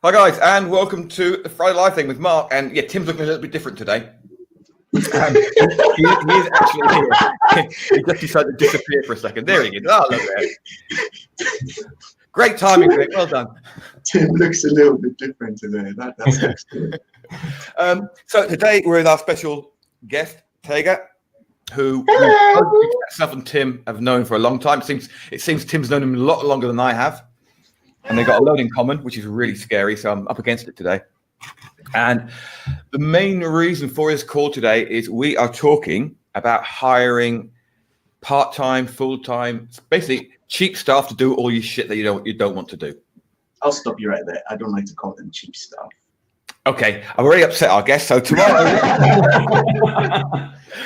Hi guys, and welcome to the Friday Live thing with Mark. And yeah, Tim's looking a little bit different today. He is actually here. He just decided to disappear for a second. There he is. Oh, look there. Great timing, Greg. Well done. Tim looks a little bit different today. That's excellent. So today we're with our special guest, Tega, who myself and Tim have known for a long time. It seems Tim's known him a lot longer than I have. And they've got a lot in common, which is really scary. So I'm up against it today. And the main reason for this call today is we are talking about hiring part-time, full-time, basically cheap staff to do all your shit that you don't want to do. I'll stop you right there. I don't like to call them cheap staff. Okay, I've already upset our guest. So tomorrow,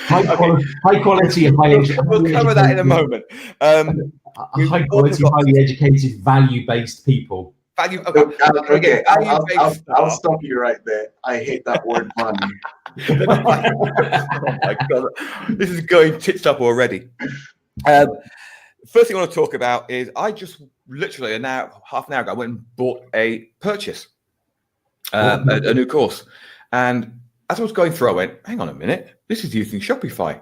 high quality and highly educated. We'll cover that in a moment. High quality, highly educated, value-based people. Value. Okay, I'll stop you right there. I hate that word, value. Oh my God, this is going tits up already. First thing I want to talk about is I just literally half an hour ago I went and bought a purchase, a new course, and as I was going through, I went, "Hang on a minute, this is using Shopify."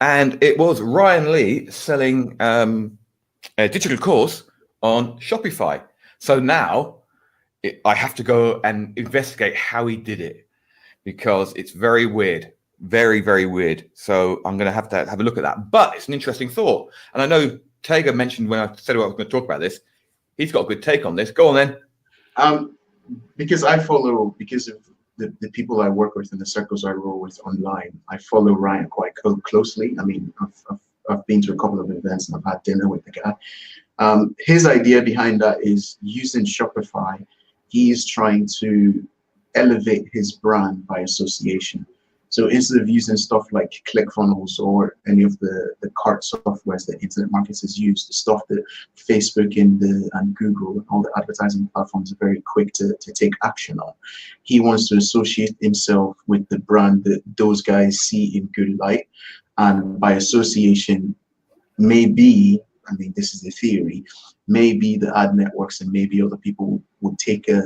And it was Ryan Lee selling a digital course on Shopify. So now I have to go and investigate how he did it because it's very weird, very, very weird. So I'm going to have a look at that. But it's an interesting thought. And I know Tega mentioned when I said I was going to talk about this, he's got a good take on this. Go on then. Because of the people I work with and the circles I roll with online, I follow Ryan quite closely. I mean, I've been to a couple of events and I've had dinner with the guy. His idea behind that is using Shopify. He's trying to elevate his brand by association. So instead of using stuff like ClickFunnels or any of the cart softwares that internet marketers use, the stuff that Facebook and Google and all the advertising platforms are very quick to take action on, he wants to associate himself with the brand that those guys see in good light. And by association, maybe, I mean, this is the theory, maybe the ad networks and maybe other people would take a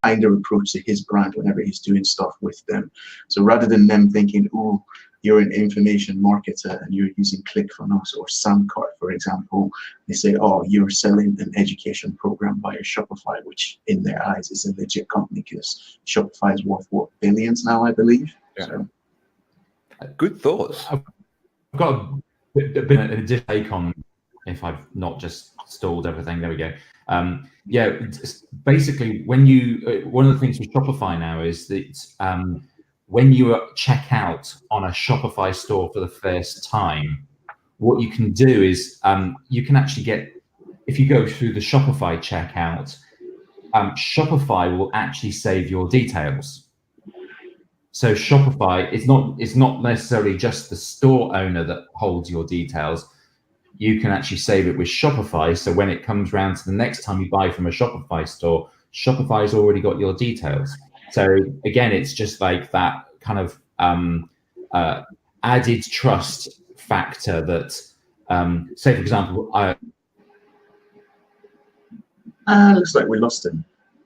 kinder approach to his brand whenever he's doing stuff with them. So rather than them thinking, oh, you're an information marketer and you're using ClickFunnels or Samcart, for example, they say, oh, you're selling an education program via Shopify, which in their eyes is a legit company because Shopify is worth, what, billions now, I believe? Yeah. So. Good thoughts. I've got a bit of a different take on, if I've not just stalled everything. There we go. Yeah, basically, when you one of the things with Shopify now is that when you check out on a Shopify store for the first time, what you can do is you can actually get, if you go through the Shopify checkout, Shopify will actually save your details. So Shopify, it's not necessarily just the store owner that holds your details. You can actually save it with Shopify. So when it comes around to the next time you buy from a Shopify store, Shopify's already got your details. So again, it's just like that kind of added trust factor that, say, for example, Looks like we lost him.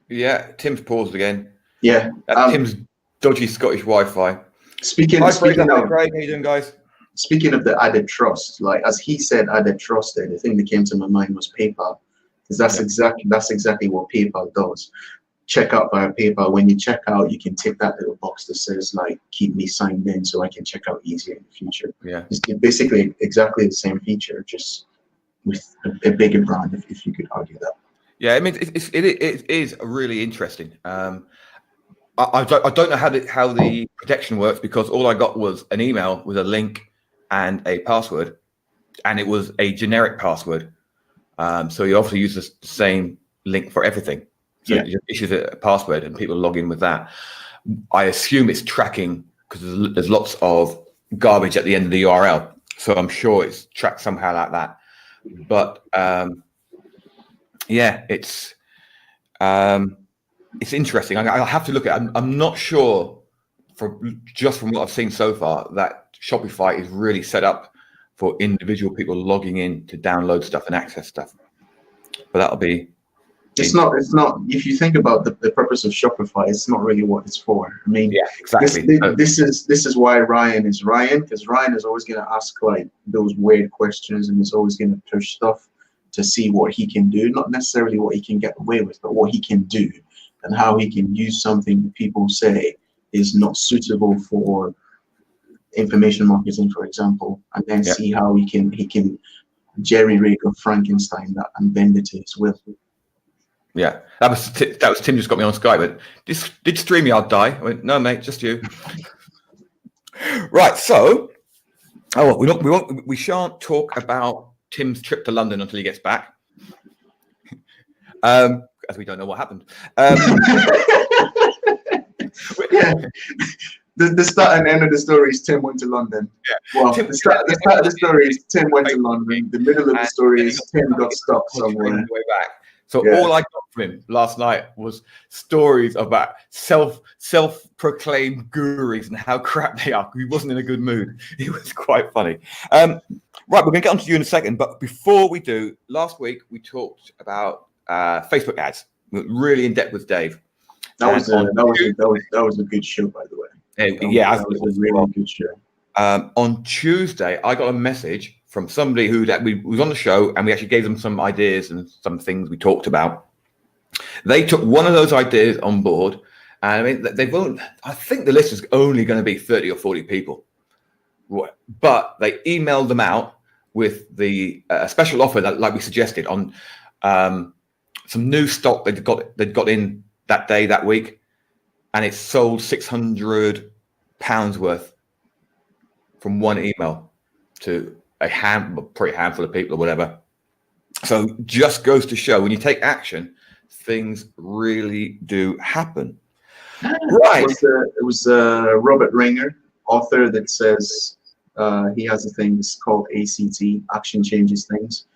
Yeah, Tim's paused again. Yeah. Tim's dodgy Scottish Wi-Fi. Speaking Hi, of Greg. How you doing, guys? Speaking of the added trust, like as he said, added trust there, the thing that came to my mind was PayPal, because that's exactly what PayPal does. Check out via PayPal. When you check out, you can tick that little box that says like, keep me signed in so I can check out easier in the future. Yeah. It's basically exactly the same feature, just with a bigger brand, if you could argue that. Yeah, I mean, it is really interesting. I don't know how the protection works because all I got was an email with a link and a password, and it was a generic password. So you obviously use the same link for everything. So yeah. It just issues a password and people log in with that. I assume it's tracking because there's lots of garbage at the end of the URL. So I'm sure it's tracked somehow like that. But yeah, it's interesting. I'll have to look at it. I'm not sure from what I've seen so far that Shopify is really set up for individual people logging in to download stuff and access stuff. But that'll be It's not. If you think about the purpose of Shopify, it's not really what it's for. I mean, Yeah, exactly. This is why Ryan is Ryan, because Ryan is always going to ask like those weird questions, and he's always going to push stuff to see what he can do, not necessarily what he can get away with, but what he can do and how he can use something that people say is not suitable for information marketing, for example, and then see how he can jerry-rig or Frankenstein that and bend it to his will. Yeah, that was Tim just got me on Skype. But did StreamYard die? I went, no, mate, just you. Right. So, we shan't talk about Tim's trip to London until he gets back, as we don't know what happened. Yeah. The start and end of the story is Tim went to London. Yeah. Well, the start of the story is Tim went to London. The middle of the story is Tim got stuck somewhere. Way back. So all I got from him last night was stories about self-proclaimed gurus and how crap they are. He wasn't in a good mood. It was quite funny. Right, we're going to get on to you in a second. But before we do, last week we talked about Facebook ads. We were really in depth with Dave. That was a good show, by the way. That was a really good show. On Tuesday, I got a message from somebody who was on the show, and we actually gave them some ideas and some things we talked about. They took one of those ideas on board, and I mean, I think the list is only going to be 30 or 40 people, but they emailed them out with the special offer that, like we suggested, on some new stock they'd got in that day, that week, and it sold £600 worth from one email to probably a handful of people or whatever. So just goes to show when you take action, things really do happen. Right. It was Robert Ringer, author, that says he has a thing that's called ACT, Action Changes Things.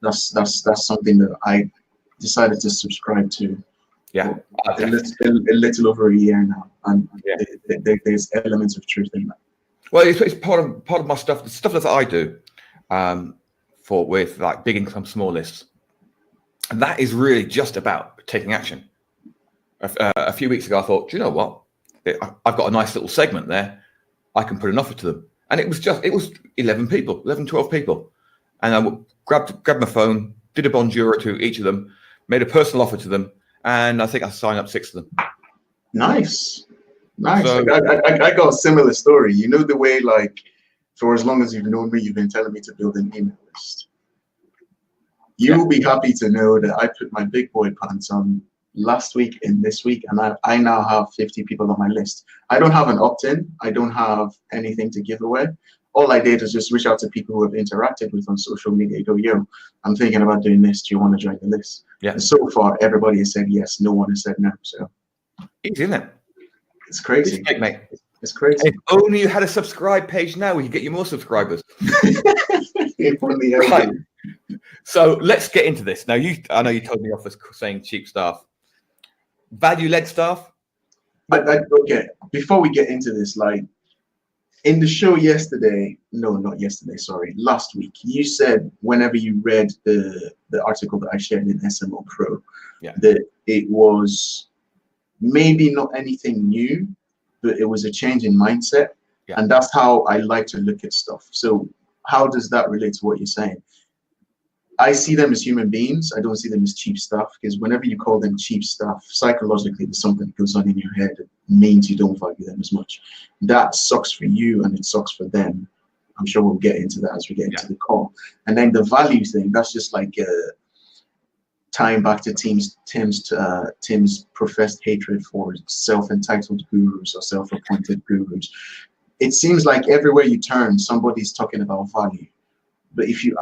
That's something that I decided to subscribe to. Yeah, a little over a year now, and there's elements of truth in that. Well, it's part of my stuff. The stuff that I do with like big income, small lists, and that is really just about taking action. A few weeks ago, I thought, do you know what? I've got a nice little segment there. I can put an offer to them, and it was 11 people, 11, 12 people, and I grabbed my phone, did a bonjour to each of them, made a personal offer to them, and I think I signed up 6 of them. Nice. So, I got a similar story. You know the way, like, for as long as you've known me, you've been telling me to build an email list. You will be happy to know that I put my big boy pants on last week and this week, and I now have 50 people on my list. I don't have an opt-in. I don't have anything to give away. All I did was just reach out to people who have interacted with on social media. Go, yo, I'm thinking about doing this. Do you want to join the list? Yeah. And so far, everybody has said yes. No one has said no. So easy, isn't it? It's crazy. It's mate. It's crazy. If only you had a subscribe page now, we could get you more subscribers. Right. So let's get into this. Now, I know you told me off as saying cheap staff. Value-led staff? Okay, before we get into this, like, in the show yesterday, no, not yesterday, sorry, last week, you said whenever you read the article that I shared in SMO Pro, that it was maybe not anything new, but it was a change in mindset. Yeah. And that's how I like to look at stuff. So how does that relate to what you're saying? I see them as human beings. I don't see them as cheap stuff, because whenever you call them cheap stuff, psychologically, there's something that goes on in your head that means you don't value them as much. That sucks for you and it sucks for them. I'm sure we'll get into that as we get into the call. And then the value thing, that's just like tying back to Tim's professed hatred for self-entitled gurus or self-appointed gurus. It seems like everywhere you turn, somebody's talking about value. But if you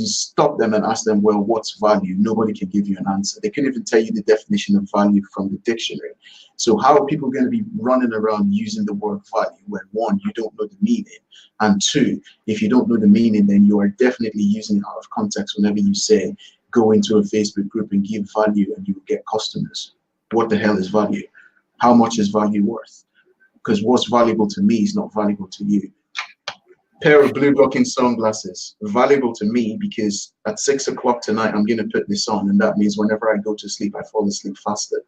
stop them and ask them, well, what's value? Nobody can give you an answer. They can't even tell you the definition of value from the dictionary. So how are people going to be running around using the word value when, one, you don't know the meaning, and two, if you don't know the meaning, then you are definitely using it out of context whenever you say, go into a Facebook group and give value and you will get customers. What the hell is value? How much is value worth? Because what's valuable to me is not valuable to you. pair of blue blocking sunglasses, valuable to me because at 6 o'clock tonight, I'm going to put this on. And that means whenever I go to sleep, I fall asleep faster.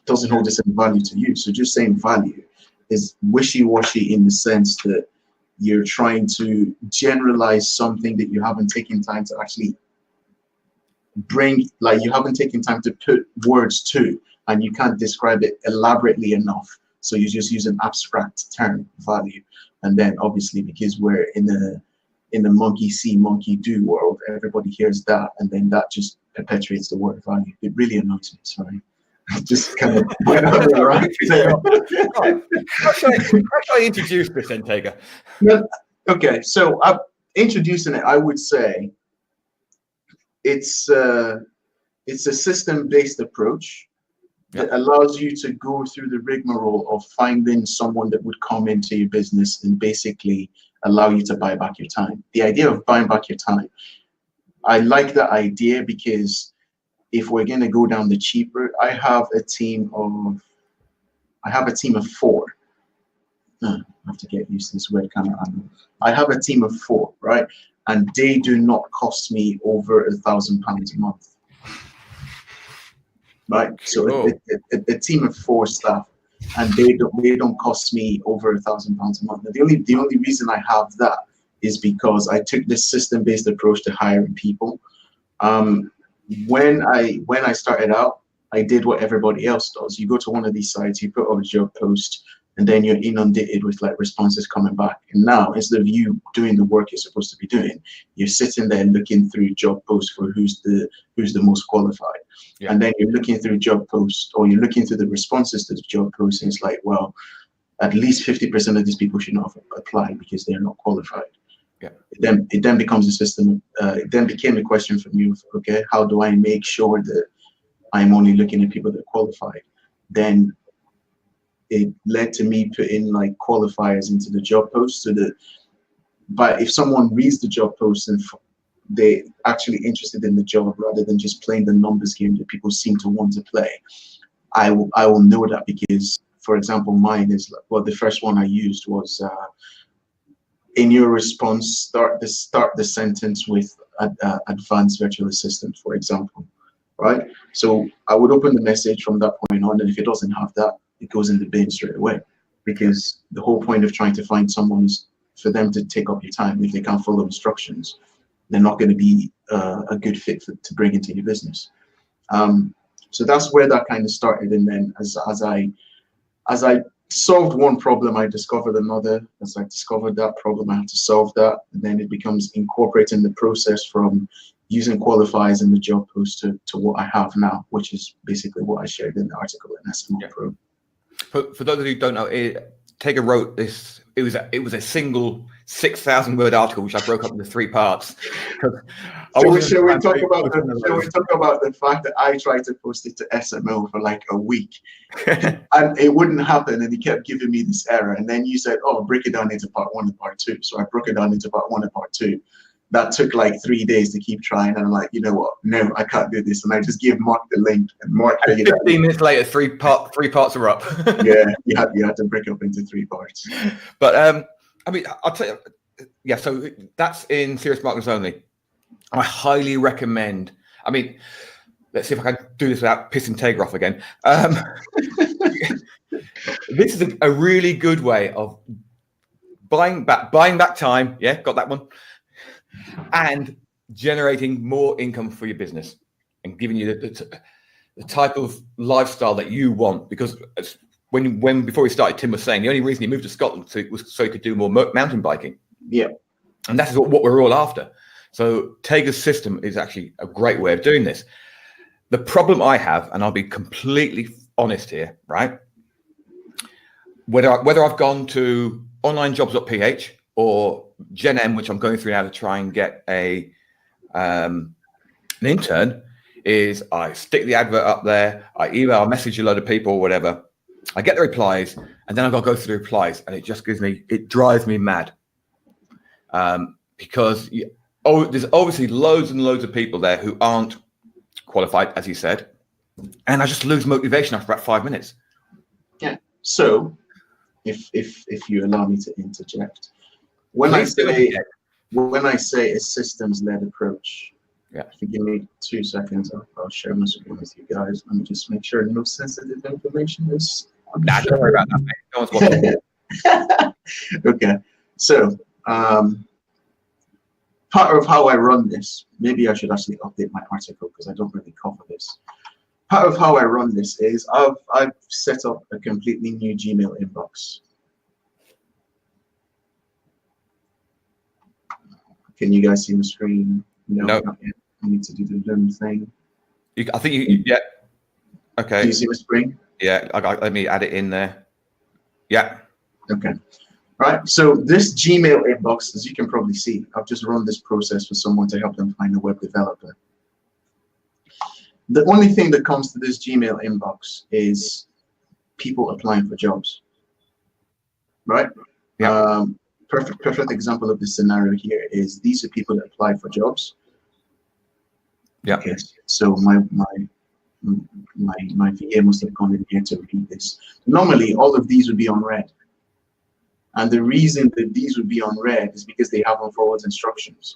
Doesn't hold the same value to you. So just saying value is wishy-washy in the sense that you're trying to generalize something that you haven't taken time to actually bring, like you haven't taken time to put words to, and you can't describe it elaborately enough. So you just use an abstract term, value. And then obviously because we're in the monkey see, monkey do world, everybody hears that, and then that just perpetuates the word value. It really annoys me, sorry. Just kind of went on the right there. How should I introduce this then, Tega? Okay, so introducing it, I would say it's a system-based approach that allows you to go through the rigmarole of finding someone that would come into your business and basically allow you to buy back your time. The idea of buying back your time, I like that idea because if we're going to go down the cheap route, I have a team of 4. I have to get used to this weird camera angle. I have a team of 4, right? And they do not cost me over £1,000 a month, right? So a team of 4 staff, and they don't cost me over £1,000 a month. And the only reason I have that is because I took this system-based approach to hiring people. When I started out, I did what everybody else does. You go to one of these sites, you put up a job post, and then you're inundated with like responses coming back. And now, instead of you doing the work you're supposed to be doing, you're sitting there looking through job posts for who's the most qualified. Yeah. And then you're looking through job posts, or you're looking through the responses to the job posts, and it's like, well, at least 50% of these people should not have applied because they're not qualified. Yeah. It then becomes a system. It then became a question for me of, okay, how do I make sure that I'm only looking at people that are qualified? Then it led to me putting like qualifiers into the job post but if someone reads the job post and they're actually interested in the job rather than just playing the numbers game that people seem to want to play, I will know that because, for example, mine is, well, the first one I used was, in your response, start the sentence with advanced virtual assistant, for example, right? So I would open the message from that point on, and if it doesn't have that, it goes in the bin straight away, because the whole point of trying to find someone is for them to take up your time. If they can't follow instructions, they're not going to be a good fit to bring into your business. So that's where that kind of started, and then as I solved one problem, I discovered another. As I discovered that problem, I had to solve that. And then it becomes incorporating the process from using qualifiers in the job post to what I have now, which is basically what I shared in the article in SMO Pro. For those of you who don't know, Tega wrote this. It was a single 6,000-word article, which I broke up into 3 parts. Shall we talk about the fact that I tried to post it to SMO for like a week, and it wouldn't happen, and he kept giving me this error. And then you said, "Oh, break it down into part 1 and part 2." So I broke it down into part 1 and part 2. That took like 3 days to keep trying, and I'm like, you know what? No, I can't do this. And I just gave Mark the link, and Mark figured it out. 15 minutes later, three parts are up. Yeah, you had to break up into 3 parts. But I mean, I'll tell you, yeah. So that's in serious marketers only. I highly recommend. I mean, let's see if I can do this without pissing Tega off again. This is a really good way of buying back time. Yeah, got that one. And generating more income for your business and giving you the type of lifestyle that you want. Because when before we started, Tim was saying the only reason he moved to Scotland was so he could do more mountain biking. Yeah, and that is what we're all after. So Tega's system is actually a great way of doing this. The problem I have, and I'll be completely honest here, right? Whether I've gone to onlinejobs.ph or Gen M, which I'm going through now to try and get an intern, is I stick the advert up there, I email, message a load of people, or whatever. I get the replies, and then I've got to go through the replies, and it drives me mad. Because there's obviously loads and loads of people there who aren't qualified, as you said, and I just lose motivation after about 5 minutes. Yeah. So, if you allow me to interject, when I Please do it again. say a systems-led approach, Yeah. if you give me 2 seconds, I'll share my screen with you guys. Let me just make sure no sensitive information is on the Nah, don't worry about that, mate. No one's watching. Okay, so part of how I run this, maybe I should actually update my article because I don't really cover this. Part of how I run this is I've set up a completely new Gmail inbox. Can you guys see the screen? No. Not yet. I need to do the Zoom thing. I think you yeah. Okay. Do you see the screen? Yeah, let me add it in there. Yeah. Okay. Right. So this Gmail inbox, as you can probably see, I've just run this process for someone to help them find a web developer. The only thing that comes to this Gmail inbox is people applying for jobs. Right? Yeah. Perfect example of this scenario here is these are people that applied for jobs. Yeah. Okay. So my VA must have gone in here to read this. Normally, all of these would be on red. And the reason that these would be on red is because they have on forward instructions.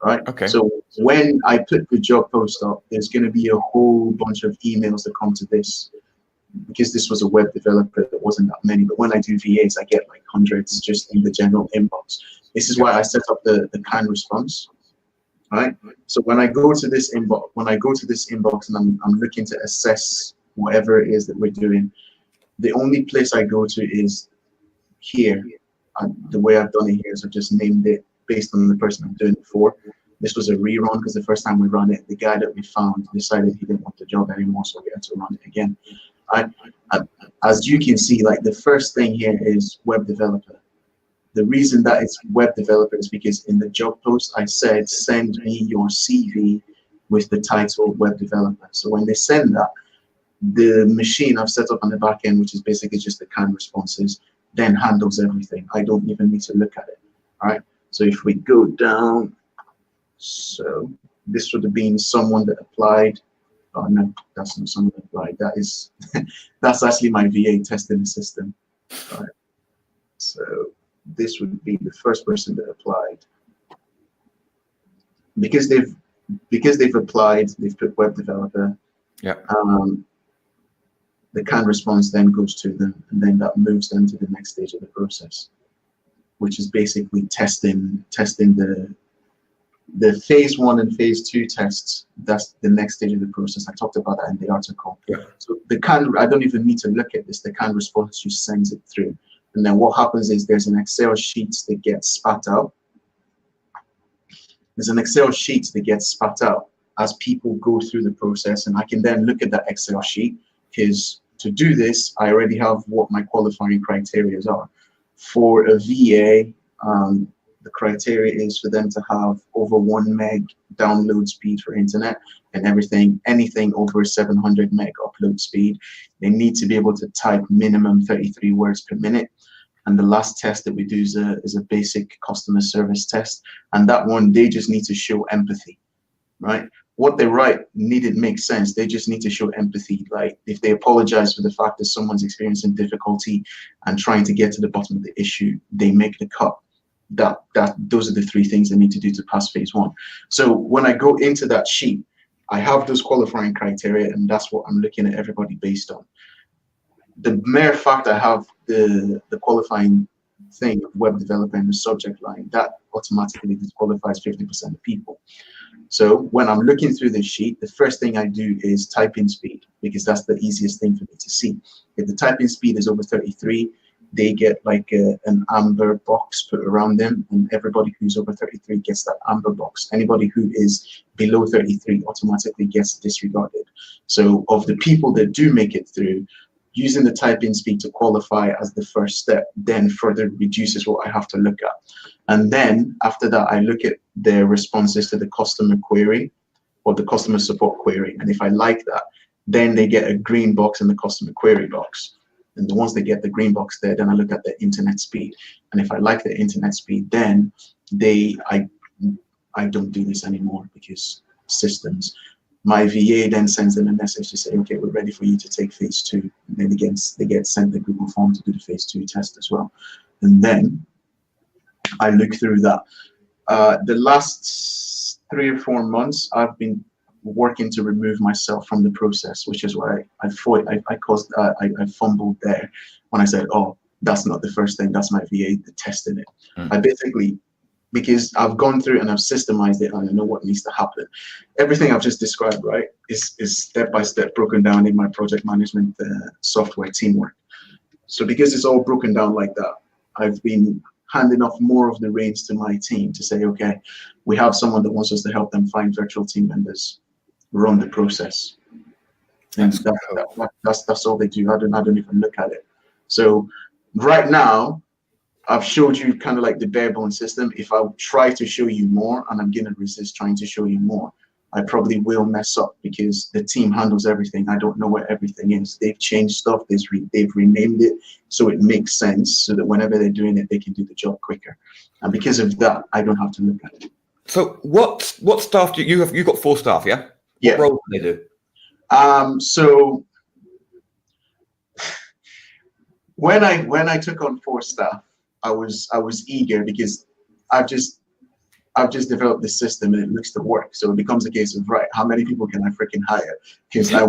Right? Okay. So when I put the job post up, there's going to be a whole bunch of emails that come to this. Because this was a web developer, there wasn't that many. But when I do VAs, I get like hundreds just in the general inbox. This is why I set up the canned response. Right? So when I go to this inbox, and I'm looking to assess whatever it is that we're doing, the only place I go to is here. And the way I've done it here is I've just named it based on the person I'm doing it for. This was a rerun because the first time we ran it, the guy that we found decided he didn't want the job anymore, so we had to run it again. As you can see, like the first thing here is web developer. The reason that it's web developer is because in the job post I said send me your CV with the title web developer. So when they send that, the machine I've set up on the back end, which is basically just the canned responses, then handles everything. I don't even need to look at it. All right. So if we go down, so this would have been someone that applied. Oh no, that's not someone that applied. That is that's actually my VA testing the system. All right. So this would be the first person that applied. Because they've applied, they've put web developer. Yeah. The canned response then goes to them, and then that moves them to the next stage of the process, which is basically testing the phase 1 and phase 2 tests. That's the next stage of the process. I talked about that in the article. Yeah. So the canned, I don't even need to look at this. The canned response just sends it through. And then what happens is there's an Excel sheet that gets spat out. There's an Excel sheet that gets spat out as people go through the process. And I can then look at that Excel sheet because to do this, I already have what my qualifying criteria are. For a VA, the criteria is for them to have over 1 meg download speed for internet and anything over 700 meg upload speed. They need to be able to type minimum 33 words per minute. And the last test that we do is a basic customer service test. And that one, they just need to show empathy, right? What they write needn't make sense. They just need to show empathy. Like if they apologize for the fact that someone's experiencing difficulty and trying to get to the bottom of the issue, they make the cut. Those are the 3 things they need to do to pass phase 1. So when I go into that sheet, I have those qualifying criteria, and that's what I'm looking at everybody based on. The mere fact I have the qualifying thing of web developer in the subject line, that automatically disqualifies 50% of people. So when I'm looking through the sheet, the first thing I do is typing speed, because that's the easiest thing for me to see. If the typing speed is over 33, they get like an amber box put around them, and everybody who's over 33 gets that amber box. Anybody who is below 33 automatically gets disregarded. So of the people that do make it through, using the typing speed to qualify as the first step then further reduces what I have to look at. And then after that, I look at their responses to the customer query or the customer support query. And if I like that, then they get a green box in the customer query box. And once they get the green box there, then I look at the internet speed. And if I like the internet speed, then I don't do this anymore because systems. My VA then sends them a message to say, okay, we're ready for you to take phase 2. And then they get sent the Google form to do the phase 2 test as well. And then I look through that. The last 3 or 4 months, I've been working to remove myself from the process, which is why I fumbled there when I said, oh, that's not the first thing, that's my VA testing it. I basically, because I've gone through and I've systemized it and I know what needs to happen. Everything I've just described, right, is step by step broken down in my project management software Teamwork. So because it's all broken down like that, I've been handing off more of the reins to my team to say, okay, we have someone that wants us to help them find virtual team members, run the process. And that's all they do. I don't even look at it. So right now, I've showed you kind of like the bare bone system. If I try to show you more, and I'm going to resist trying to show you more, I probably will mess up because the team handles everything. I don't know where everything is. They've changed stuff. They've renamed it so it makes sense so that whenever they're doing it, they can do the job quicker. And because of that, I don't have to look at it. So what staff do you have? You've got 4 staff, yeah? Yeah. What roles do they do? So when I took on 4 staff, I was eager because I've just developed this system and it looks to work. So it becomes a case of, right, how many people can I freaking hire? Because I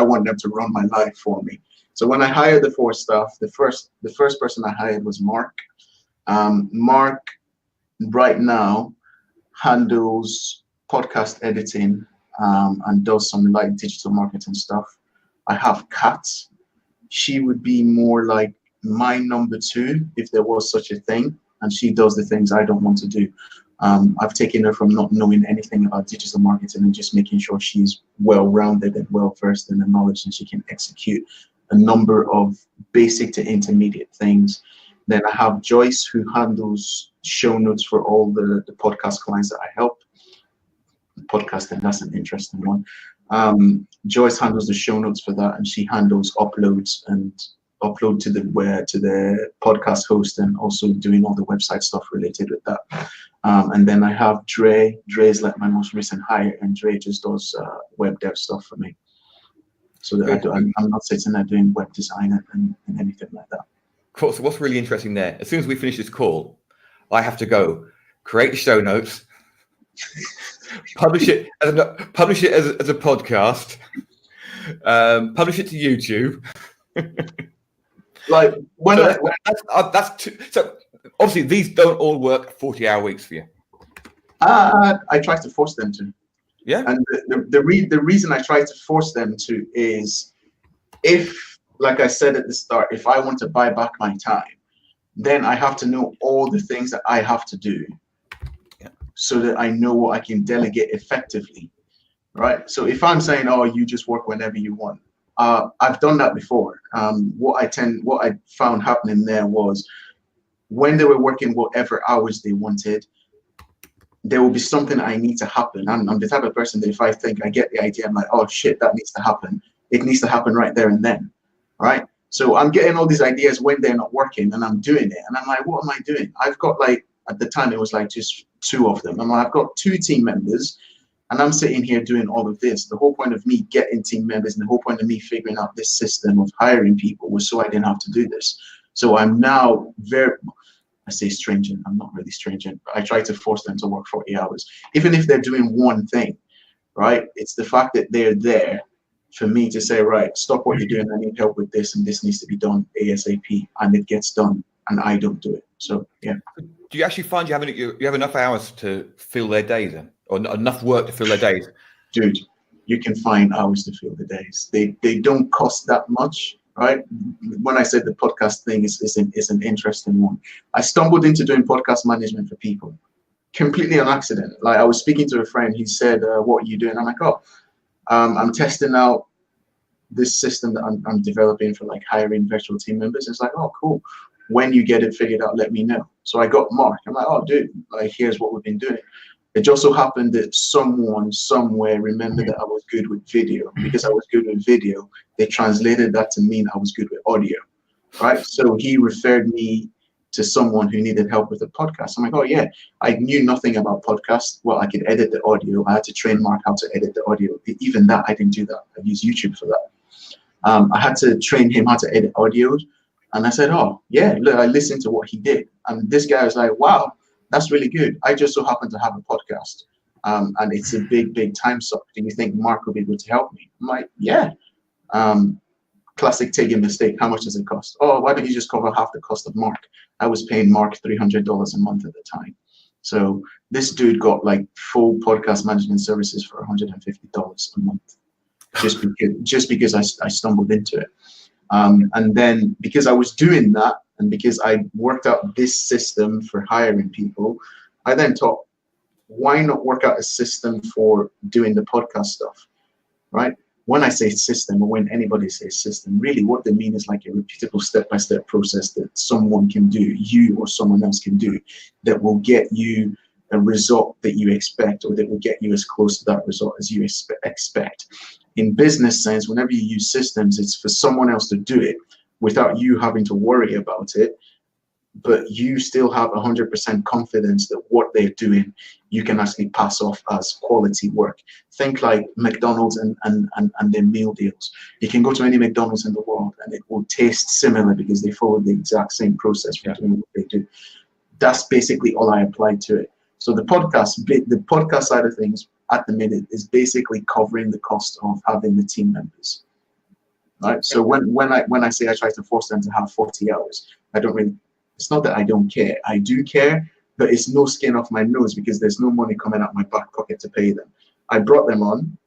want them to run my life for me. So when I hired the 4 staff, the first person I hired was Mark. Mark right now handles podcast editing and does some light digital marketing stuff. I have Kat. She would be more like my number 2 if there was such a thing, and she does the things I don't want to do. I've taken her from not knowing anything about digital marketing and just making sure she's well-rounded and well-versed in the knowledge and she can execute a number of basic to intermediate things. Then I have Joyce, who handles show notes for all the podcast clients that I help. Podcasting, that's an interesting one. Joyce handles the show notes for that, and she handles uploads and upload to the podcast host, and also doing all the website stuff related with that. And then I have Dre. Dre is like my most recent hire, and Dre just does web dev stuff for me. So that I'm not sitting there doing web design and anything like that. Cool. So what's really interesting there, as soon as we finish this call, I have to go create the show notes, publish it as a podcast, publish it to YouTube. Like so obviously these don't all work 40-hour weeks for you. I try to force them to. Yeah. And the reason I try to force them to is, if, like I said at the start, if I want to buy back my time, then I have to know all the things that I have to do, so that I know what I can delegate effectively, right? So if I'm saying, oh, you just work whenever you want, I've done that before. What I found happening there was, when they were working whatever hours they wanted, there will be something I need to happen. I'm the type of person that if I think I get the idea, I'm like, oh shit, that needs to happen. It needs to happen right there and then, right? So I'm getting all these ideas when they're not working, and I'm doing it. And I'm like, what am I doing? I've got, like, at the time it was like just 2 of them. I'm like, I've got 2 team members, and I'm sitting here doing all of this. The whole point of me getting team members and the whole point of me figuring out this system of hiring people was so I didn't have to do this. So I'm now I say stringent, I'm not really stringent, but I try to force them to work 40 hours. Even if they're doing one thing, right? It's the fact that they're there for me to say, right, stop what you're doing, I need help with this, and this needs to be done ASAP, and it gets done, and I don't do it. So, yeah. Do you actually find you have enough hours to fill their days then? Or enough work to fill their days? Dude, you can find hours to fill the days. They don't cost that much, right? When I said the podcast thing is an interesting one. I stumbled into doing podcast management for people completely on accident. Like, I was speaking to a friend, he said, what are you doing? I'm like, oh, I'm testing out this system that I'm developing for, like, hiring virtual team members. It's like, oh, cool. When you get it figured out, let me know. So I got Mark. I'm like, oh, dude, like, here's what we've been doing. It just so happened that someone somewhere remembered that I was good with video. Because I was good with video, they translated that to mean I was good with audio, right? So he referred me to someone who needed help with a podcast. I'm like, oh yeah, I knew nothing about podcasts. Well, I could edit the audio. I had to train Mark how to edit the audio. Even that, I didn't do that. I used YouTube for that. I had to train him how to edit audio. And I said, oh yeah, look, I listened to what he did. And this guy was like, wow, that's really good. I just so happen to have a podcast, and it's a big time suck. Do you think Mark will be able to help me? I'm like, yeah. Classic Tega mistake. How much does it cost? Oh, why don't you just cover half the cost of Mark? I was paying Mark $300 a month at the time. So this dude got like full podcast management services for $150 a month, just because I stumbled into it. And then because I was doing that, and because I worked out this system for hiring people, I then thought, why not work out a system for doing the podcast stuff, right? When I say system, or when anybody says system, really what they mean is like a repeatable step-by-step process that someone can do, you or someone else can do, that will get you a result that you expect, or that will get you as close to that result as you expect. In business sense, whenever you use systems, it's for someone else to do it without you having to worry about it, but you still have 100% confidence that what they're doing, you can actually pass off as quality work. Think like McDonald's and their meal deals. You can go to any McDonald's in the world and it will taste similar because they follow the exact same process for doing what they do. That's basically all I applied to it. So the podcast side of things at the minute is basically covering the cost of having the team members. Right. So when I say I try to force them to have 40 hours, I don't really. It's not that I don't care. I do care, but it's no skin off my nose because there's no money coming out my back pocket to pay them. I brought them on,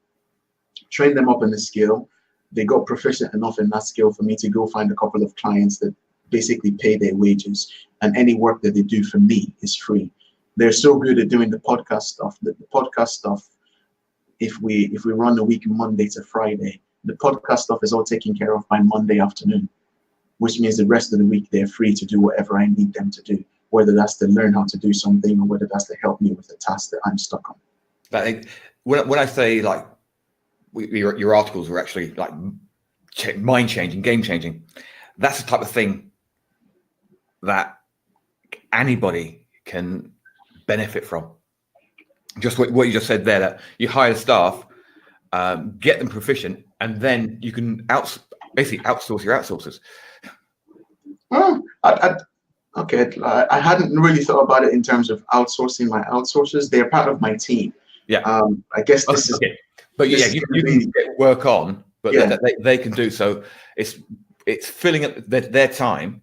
trained them up in the skill. They got proficient enough in that skill for me to go find a couple of clients that basically pay their wages, and any work that they do for me is free. They're so good at doing the podcast stuff that the podcast stuff, if we run the week Monday to Friday, the podcast stuff is all taken care of by Monday afternoon, which means the rest of the week they're free to do whatever I need them to do, whether that's to learn how to do something or whether that's to help me with a task that I'm stuck on. But when I say like your articles were actually like mind changing, game changing, that's the type of thing that anybody can benefit from. Just what you just said there, that you hire staff, get them proficient, and then you can basically outsource your outsourcers. Well, okay. I hadn't really thought about it in terms of outsourcing my outsourcers. They're part of my team. Yeah. I guess this is. But yeah, you can get work on, but yeah, they can do so. It's filling up their time,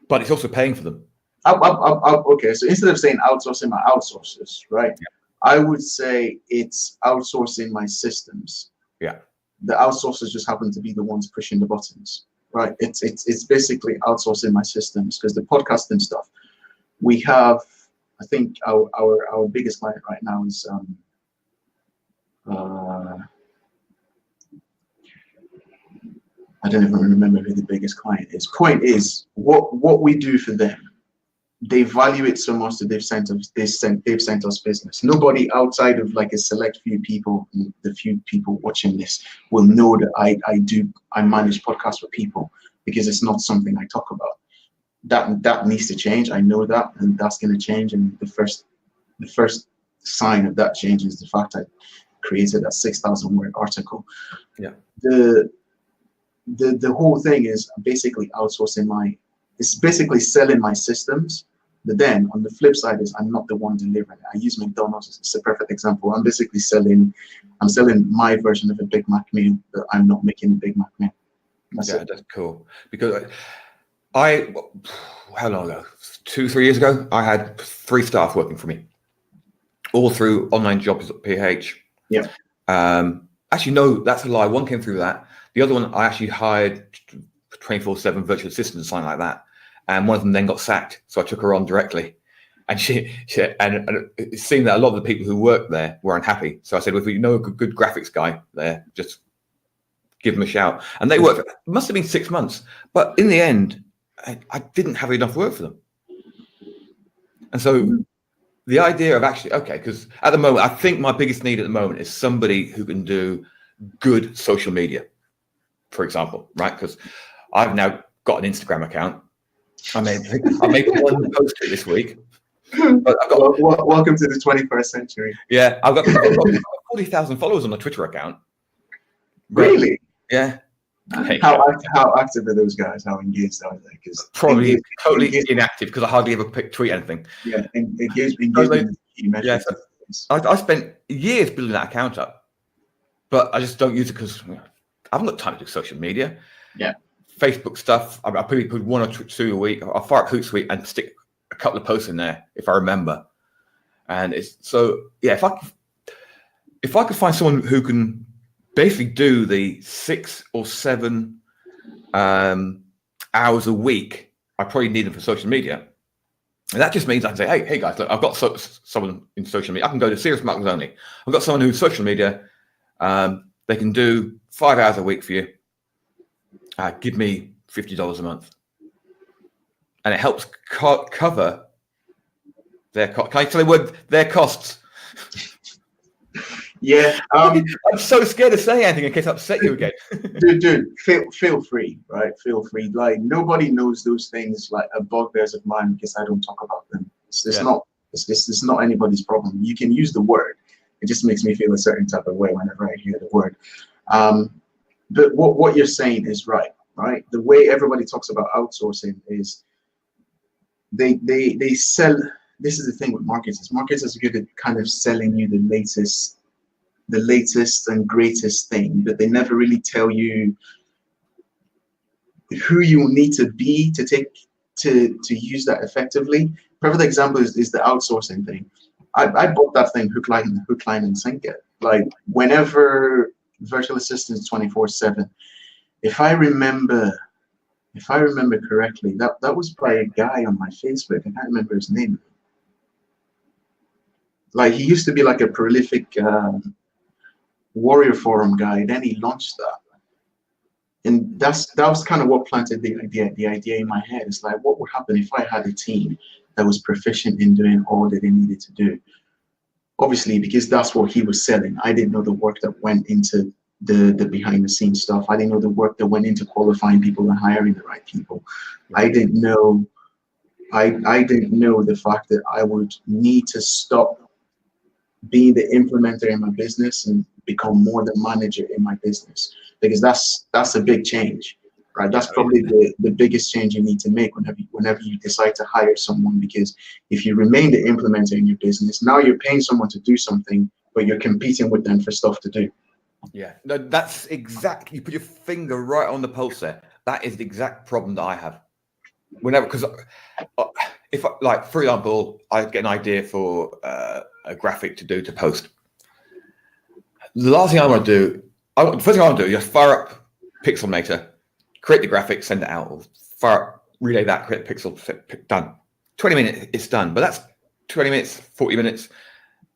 but it's also paying for them. Okay, so instead of saying outsourcing my outsourcers, right? Yeah. I would say it's outsourcing my systems. Yeah. The outsourcers just happen to be the ones pushing the buttons, right? It's basically outsourcing my systems, because the podcasting stuff, we have, I think our biggest client right now is I don't even remember who the biggest client is. Point is, what we do for them, they value it so much that they've sent us business. Nobody outside of like a select few people, the few people watching this, will know that I manage podcasts for people, because it's not something I talk about. That needs to change. I know that, and that's going to change. And the first sign of that change is the fact I created a 6,000 word article. Yeah. The whole thing is basically outsourcing it's basically selling my systems, but then on the flip side is I'm not the one delivering it. I use McDonald's as a perfect example. I'm basically selling my version of a Big Mac meal, but I'm not making a Big Mac meal. That's cool. Because how long ago? 2-3 years ago, I had 3 staff working for me, all through online jobs at PH. Yeah. Actually, no, that's a lie. One came through that. The other one, I actually hired 24/7 virtual assistants, something like that. And one of them then got sacked, so I took her on directly. And and it seemed that a lot of the people who worked there were unhappy. So I said, well, if you know a good graphics guy there, just give them a shout. And they worked. It must have been 6 months, but in the end, I didn't have enough work for them. And so the idea of actually, because at the moment, I think my biggest need at the moment is somebody who can do good social media, for example, right? Because I've now got an Instagram account. I made one post this week. But I've got, welcome to the 21st century. Yeah, I've got 40,000 followers on a Twitter account. Really? Yeah. Hey, How active are those guys? How engaged are they? Because probably totally inactive because I hardly ever tweet anything. Yeah, engagement is key measure. Yeah, I spent years building that account up, but I just don't use it because I haven't got time to do social media. Yeah, Facebook stuff. I probably put 1 or 2 a week. I'll fire up Hootsuite and stick a couple of posts in there if I remember. And it's so yeah. If I could find someone who can basically do the 6 or 7 hours a week, I probably need them for social media. And that just means I can say, hey guys, look, I've got someone in social media. I can go to Serious Marketers Only. I've got someone who's social media. They can do 5 hours a week for you. Give me $50 a month. And it helps cover their costs. Can I tell the word their costs? Yeah. I'm so scared to say anything in case I upset you again. dude, feel free, right? Feel free. Like nobody knows those things like a bugbears of mine because I don't talk about them. It's not anybody's problem. You can use the word. It just makes me feel a certain type of way whenever I hear the word. But what you're saying is right? The way everybody talks about outsourcing is they sell. This is the thing with marketers. Marketers are good at kind of selling you the latest and greatest thing, but they never really tell you who you need to be to use that effectively. Perfect example is the outsourcing thing. I bought that thing hook, line, and sinker. Like whenever virtual assistants 24/7. If I remember correctly, that was by a guy on my Facebook. I can't remember his name. Like he used to be like a prolific Warrior Forum guy. Then he launched that, and that was kind of what planted the idea in my head. It's like, what would happen if I had a team that was proficient in doing all that they needed to do? Obviously, because that's what he was selling. I didn't know the work that went into the behind the scenes stuff. I didn't know the work that went into qualifying people and hiring the right people. I didn't know the fact that I would need to stop being the implementer in my business and become more the manager in my business, because that's a big change, right? That's probably the biggest change you need to make whenever you decide to hire someone, because if you remain the implementer in your business, now you're paying someone to do something, but you're competing with them for stuff to do. Yeah, no, that's exactly, you put your finger right on the pulse there. That is the exact problem that I have. Whenever, because if, like, for example, I get an idea for a graphic to post. The last thing I want to do, the first thing I want to do is just fire up Pixelmator, create the graphic, send it out, or fire up, relay that, create the pixel, done. 20 minutes, it's done. But that's 20 minutes, 40 minutes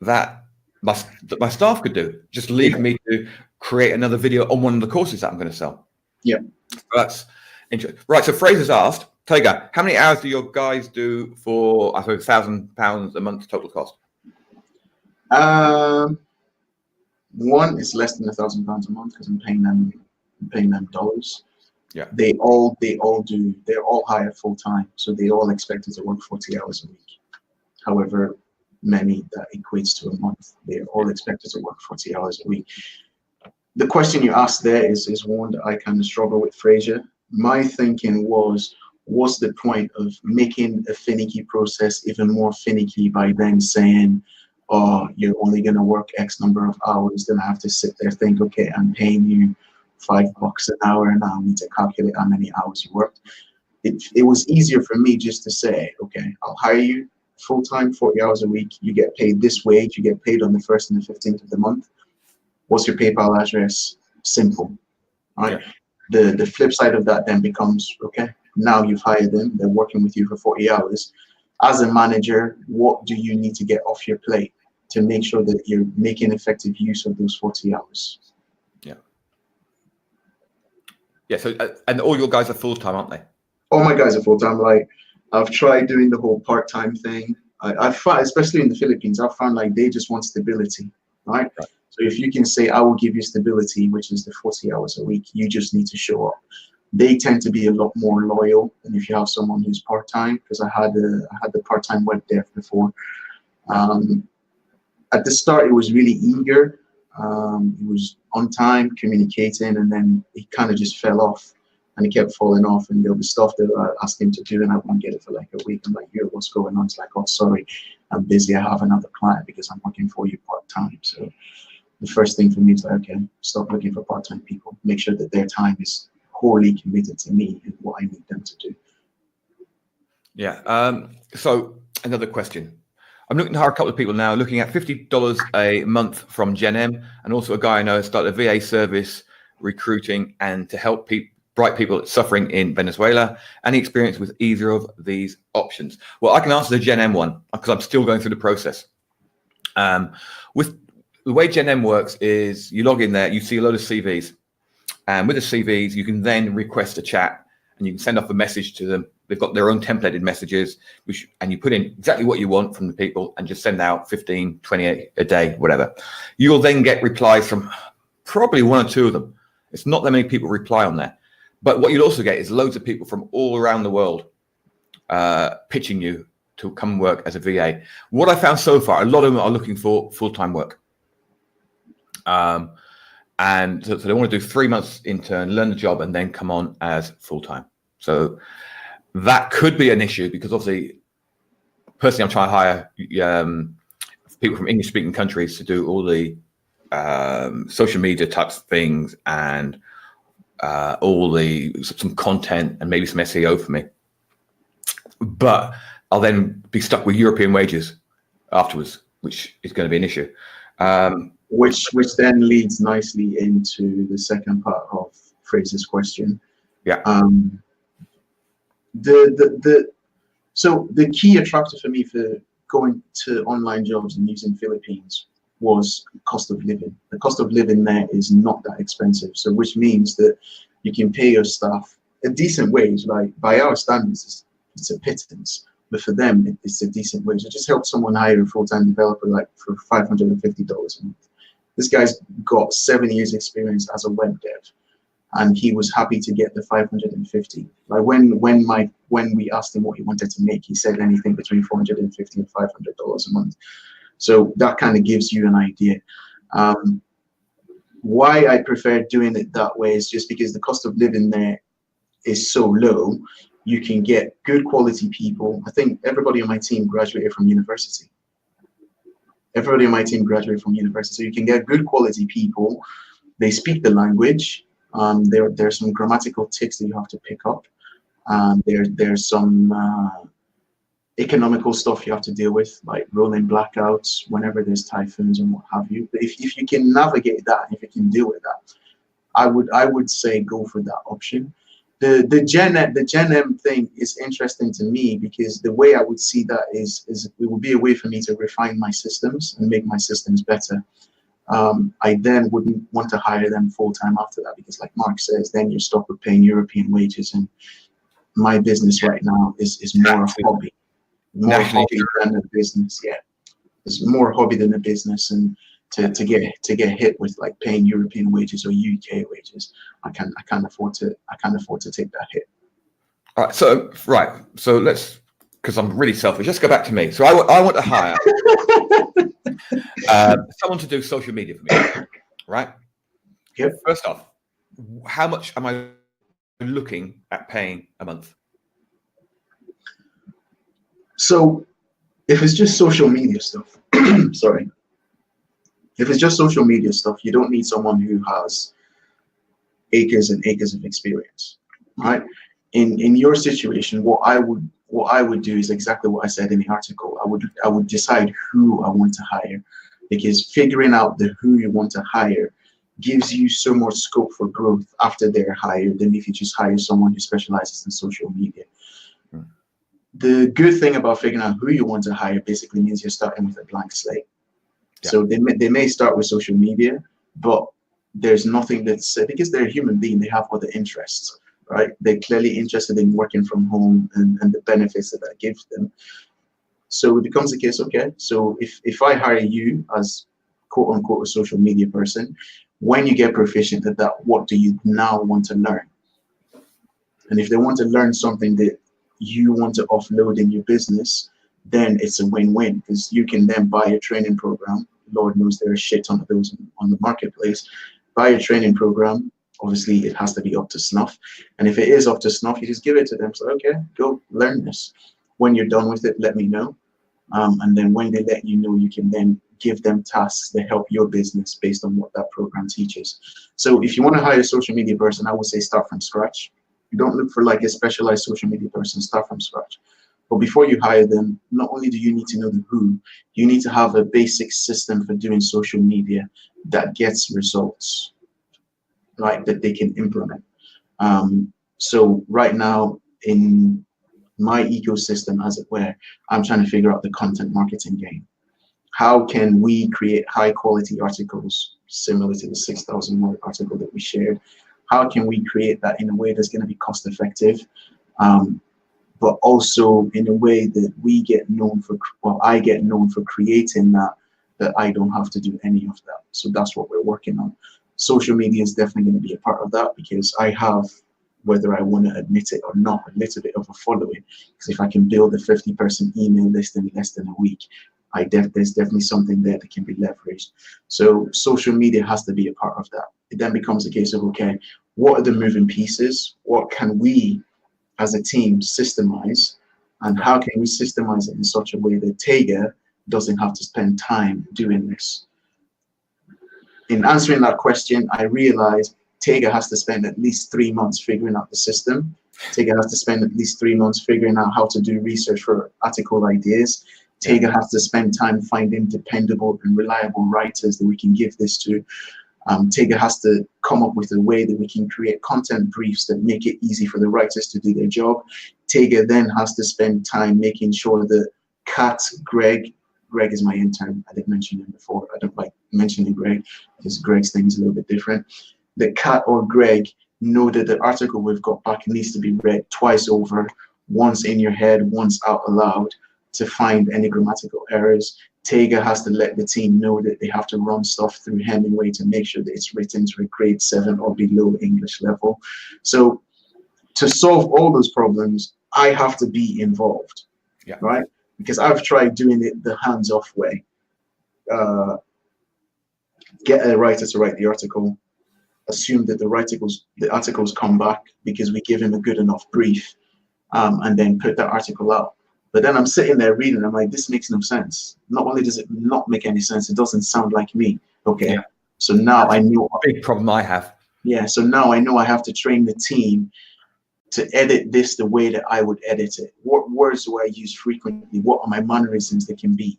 that my staff could do. Just leave me to create another video on one of the courses that I'm going to sell. Yeah. So that's interesting. Right, so Fraser's asked, Tega, how many hours do your guys do for, I suppose, £1,000 a month total cost? One is less than £1,000 a month because I'm paying them dollars. Yeah. They're all hired full time, so they all expected to work 40 hours a week. However many that equates to a month, they're all expected to work 40 hours a week. The question you asked there is one that I kind of struggle with, Fraser. My thinking was, what's the point of making a finicky process even more finicky by then saying, oh, you're only going to work X number of hours? Then I have to sit there think, okay, I'm paying you $5 an hour and I need to calculate how many hours you worked. It was easier for me just to say, okay, I'll hire you full-time, 40 hours a week. You get paid this wage. You get paid on the 1st and the 15th of the month. What's your PayPal address? Simple, right? Yeah. The flip side of that then becomes, okay, now you've hired them. They're working with you for 40 hours. As a manager, what do you need to get off your plate to make sure that you're making effective use of those 40 hours? Yeah. Yeah, so, and all your guys are full-time, aren't they? All my guys are full-time. Like, I've tried doing the whole part-time thing. I've found, especially in the Philippines, I've found like they just want stability, right? So if you can say, I will give you stability, which is the 40 hours a week, you just need to show up. They tend to be a lot more loyal than if you have someone who's part-time, because I had the part-time web dev before. At the start, it was really eager. He was on time, communicating, and then he kind of just fell off. And he kept falling off, and there'll be stuff that I asked him to do, and I wouldn't get it for like a week. I'm like, yo, what's going on? It's like, oh, sorry, I'm busy. I have another client because I'm working for you part-time. So the first thing for me is like, okay, stop looking for part-time people. Make sure that their time is wholly committed to me and what I need them to do. Yeah. So another question. I'm looking to hire a couple of people now, looking at $50 a month from Gen M, and also a guy I know has started a VA service recruiting and to help bright people suffering in Venezuela. Any experience with either of these options? Well, I can answer the Gen M one because I'm still going through the process. With the way Gen M works is you log in there, you see a load of CVs, and with the CVs, you can then request a chat and you can send off a message to them. They've got their own templated messages, and you put in exactly what you want from the people and just send out 15, 20 a day, whatever. You'll then get replies from probably one or two of them. It's not that many people reply on there. But what you'll also get is loads of people from all around the world pitching you to come work as a VA. What I found so far, a lot of them are looking for full-time work. And so they want to do 3 months intern, learn the job, and then come on as full-time. So that could be an issue because obviously, personally, I'm trying to hire people from English-speaking countries to do all the social media types of things and some content and maybe some SEO for me. But I'll then be stuck with European wages afterwards, which is going to be an issue. Which then leads nicely into the second part of Fraser's question. Yeah. So the key attractor for me for going to online jobs and using Philippines was cost of living. The cost of living there is not that expensive. So which means that you can pay your staff a decent wage. Like by our standards, it's a pittance, but for them, it's a decent wage. It just helps someone hire a full-time developer like for $550 a month. This guy's got 7 years experience as a web dev, and he was happy to get the 550. Like when we asked him what he wanted to make, he said anything between $450 and $500 a month. So that kind of gives you an idea. Why I prefer doing it that way is just because the cost of living there is so low. You can get good quality people. I think everybody on my team graduated from university. So you can get good quality people. They speak the language. There's some grammatical tics that you have to pick up. There's some economical stuff you have to deal with, like rolling blackouts whenever there's typhoons and what have you. But if you can navigate that, if you can deal with that, I would say go for that option. The Gen M thing is interesting to me because the way I would see that is it would be a way for me to refine my systems and make my systems better. I then wouldn't want to hire them full-time after that because, like Mark says, then you're stuck with paying European wages, and my business right now is more a hobby. More hobby than a business. Yeah, it's more hobby than a business, and to get hit with like paying European wages or UK wages, I can't afford to take that hit. All right. So let's, because I'm really selfish. Let's go back to me. So I want to hire someone to do social media for me, right? Yep. First off, how much am I looking at paying a month? So if it's just social media stuff, sorry. If it's just social media stuff, you don't need someone who has acres and acres of experience, right? In your situation, what I would do is exactly what I said in the article. I would decide who I want to hire, because figuring out who you want to hire gives you so much scope for growth after they're hired than if you just hire someone who specializes in social media. The good thing about figuring out who you want to hire basically means you're starting with a blank slate. Yeah. So they may start with social media, but there's nothing that's, because they're a human being, they have other interests, right? They're clearly interested in working from home and the benefits that gives them. So it becomes the case, okay, so if I hire you as quote unquote a social media person, when you get proficient at that, what do you now want to learn? And if they want to learn something that you want to offload in your business, then it's a win-win, because you can then buy a training program, Lord knows there are shit ton of those on the marketplace. Buy a training program. Obviously, it has to be up to snuff. And if it is up to snuff, you just give it to them. So, okay, go learn this. When you're done with it, let me know. And then when they let you know, you can then give them tasks that help your business based on what that program teaches. So if you want to hire a social media person, I would say start from scratch. You don't look for like a specialized social media person, start from scratch. But before you hire them, not only do you need to know the who, you need to have a basic system for doing social media that gets results, right, that they can implement. So right now in my ecosystem, as it were, I'm trying to figure out the content marketing game. How can we create high quality articles similar to the 6,000 word article that we shared? How can we create that in a way that's going to be cost effective, but also in a way that we get known for, well, I get known for creating that I don't have to do any of that. So that's what we're working on. Social media is definitely going to be a part of that because I have, whether I want to admit it or not, a little bit of a following. Because if I can build a 50-person email list in less than a week, there's definitely something there that can be leveraged. So social media has to be a part of that. It then becomes a case of, okay, what are the moving pieces? What can we as a team systemize? And how can we systemize it in such a way that Tega doesn't have to spend time doing this? In answering that question, I realized Tega has to spend at least 3 months figuring out the system. Tega has to spend at least 3 months figuring out how to do research for article ideas. Tega has to spend time finding dependable and reliable writers that we can give this to. Tega has to come up with a way that we can create content briefs that make it easy for the writers to do their job. Tega then has to spend time making sure that Greg is my intern. I didn't mention him before. I don't like mentioning Greg because Greg's thing is a little bit different. That Kat or Greg know that the article we've got back needs to be read twice over, once in your head, once out aloud, to find any grammatical errors. Tega has to let the team know that they have to run stuff through Hemingway to make sure that it's written to a grade 7 or below English level. So to solve all those problems, I have to be involved, right? Because I've tried doing it the hands-off way. Get a writer to write the article, assume that the articles come back because we give him a good enough brief, and then put that article out. But then I'm sitting there reading, I'm like, this makes no sense. Not only does it not make any sense, it doesn't sound like me. Okay, so now I know. Big problem I have. Yeah, so now I know I have to train the team to edit this the way that I would edit it. What words do I use frequently? What are my mannerisms that can be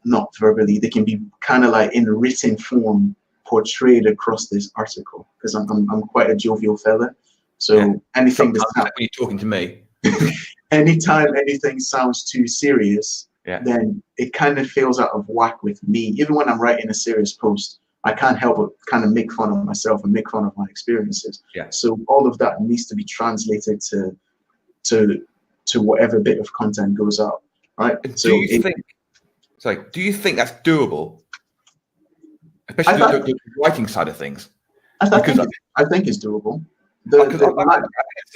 not verbally, they can be kind of like in written form portrayed across this article, because I'm quite a jovial fella. So anything that's when you're talking to me, anytime anything sounds too serious, then it kind of feels out of whack with me. Even when I'm writing a serious post, I can't help but kind of make fun of myself and make fun of my experiences. So all of that needs to be translated to whatever bit of content goes out, right? So do you think that's doable, especially the writing side of things? I think it's doable.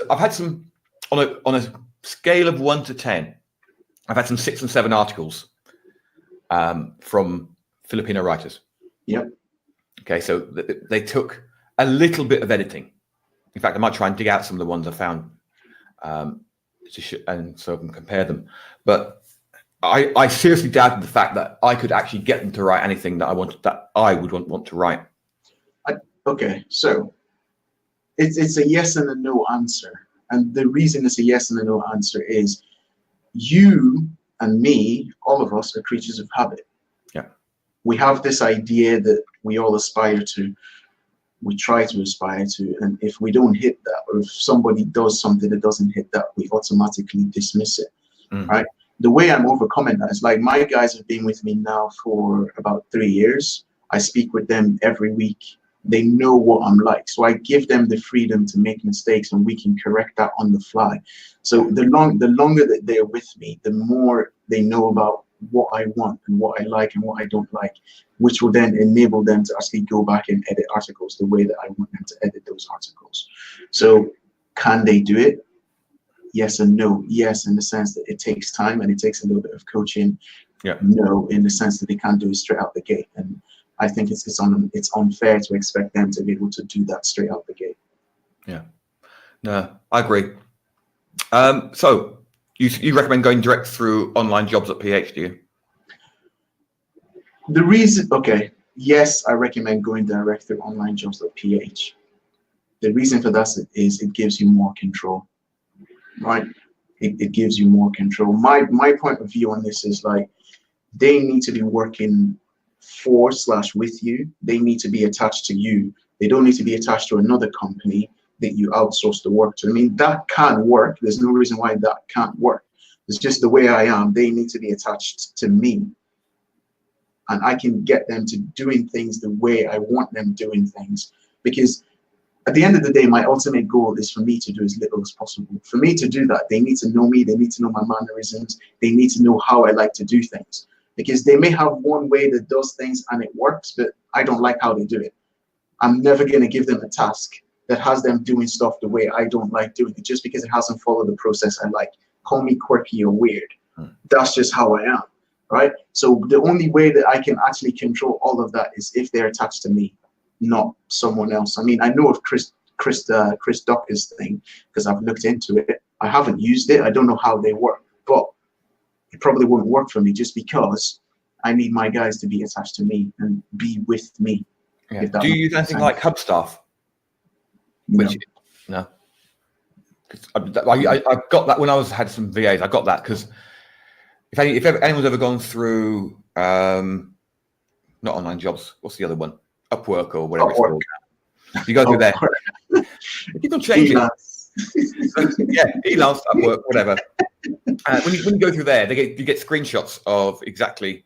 I've had some on a scale of 1 to 10. I've had some 6 and 7 articles from Filipino writers. Okay, so they took a little bit of editing. In fact, I might try and dig out some of the ones I found and so I can compare them. But I seriously doubted the fact that I could actually get them to write anything that I would want to write. Okay, so it's a yes and a no answer. And the reason it's a yes and a no answer is you and me, all of us are creatures of habit. We have this idea that we all aspire to, we try to aspire to, and if we don't hit that, or if somebody does something that doesn't hit that, we automatically dismiss it, right? The way I'm overcoming that is, like, my guys have been with me now for about 3 years. I speak with them every week. They know what I'm like, so I give them the freedom to make mistakes, and we can correct that on the fly. So the longer that they're with me, the more they know about what I want and what I like and what I don't like, which will then enable them to actually go back and edit articles the way that I want them to edit those articles. So can they do it? Yes and no. Yes, in the sense that it takes time and it takes a little bit of coaching No, in the sense that they can't do it straight out the gate. And I think it's unfair to expect them to be able to do that straight out the gate. Yeah, no, I agree. So you recommend going direct through online jobs at PH, do you? The reason, okay, yes, I recommend going direct through online jobs at PH. The reason for that is it gives you more control, right? It gives you more control. My point of view on this is like, they need to be working for/with you. They need to be attached to you. They don't need to be attached to another company that you outsource the work to. I mean, that can work. There's no reason why that can't work. It's just the way I am. They need to be attached to me. And I can get them to doing things the way I want them doing things. Because at the end of the day, my ultimate goal is for me to do as little as possible. For me to do that, they need to know me. They need to know my mannerisms. They need to know how I like to do things. Because they may have one way that does things and it works, but I don't like how they do it. I'm never going to give them a task that has them doing stuff the way I don't like doing it, just because it hasn't followed the process I like. Call me quirky or weird. That's just how I am, right? So the only way that I can actually control all of that is if they're attached to me, not someone else. I mean, I know of Chris Ducker's thing because I've looked into it. I haven't used it. I don't know how they work, but it probably won't work for me just because I need my guys to be attached to me and be with me. Yeah. Do you use anything like Hubstaff? Which no. I got that when I had some VAs. I got that because if anyone's ever gone through not online jobs, what's the other one? Upwork or whatever it's called. You go through there. You can change it. Yeah, Elance, Upwork, whatever. When you go through there, you get screenshots of exactly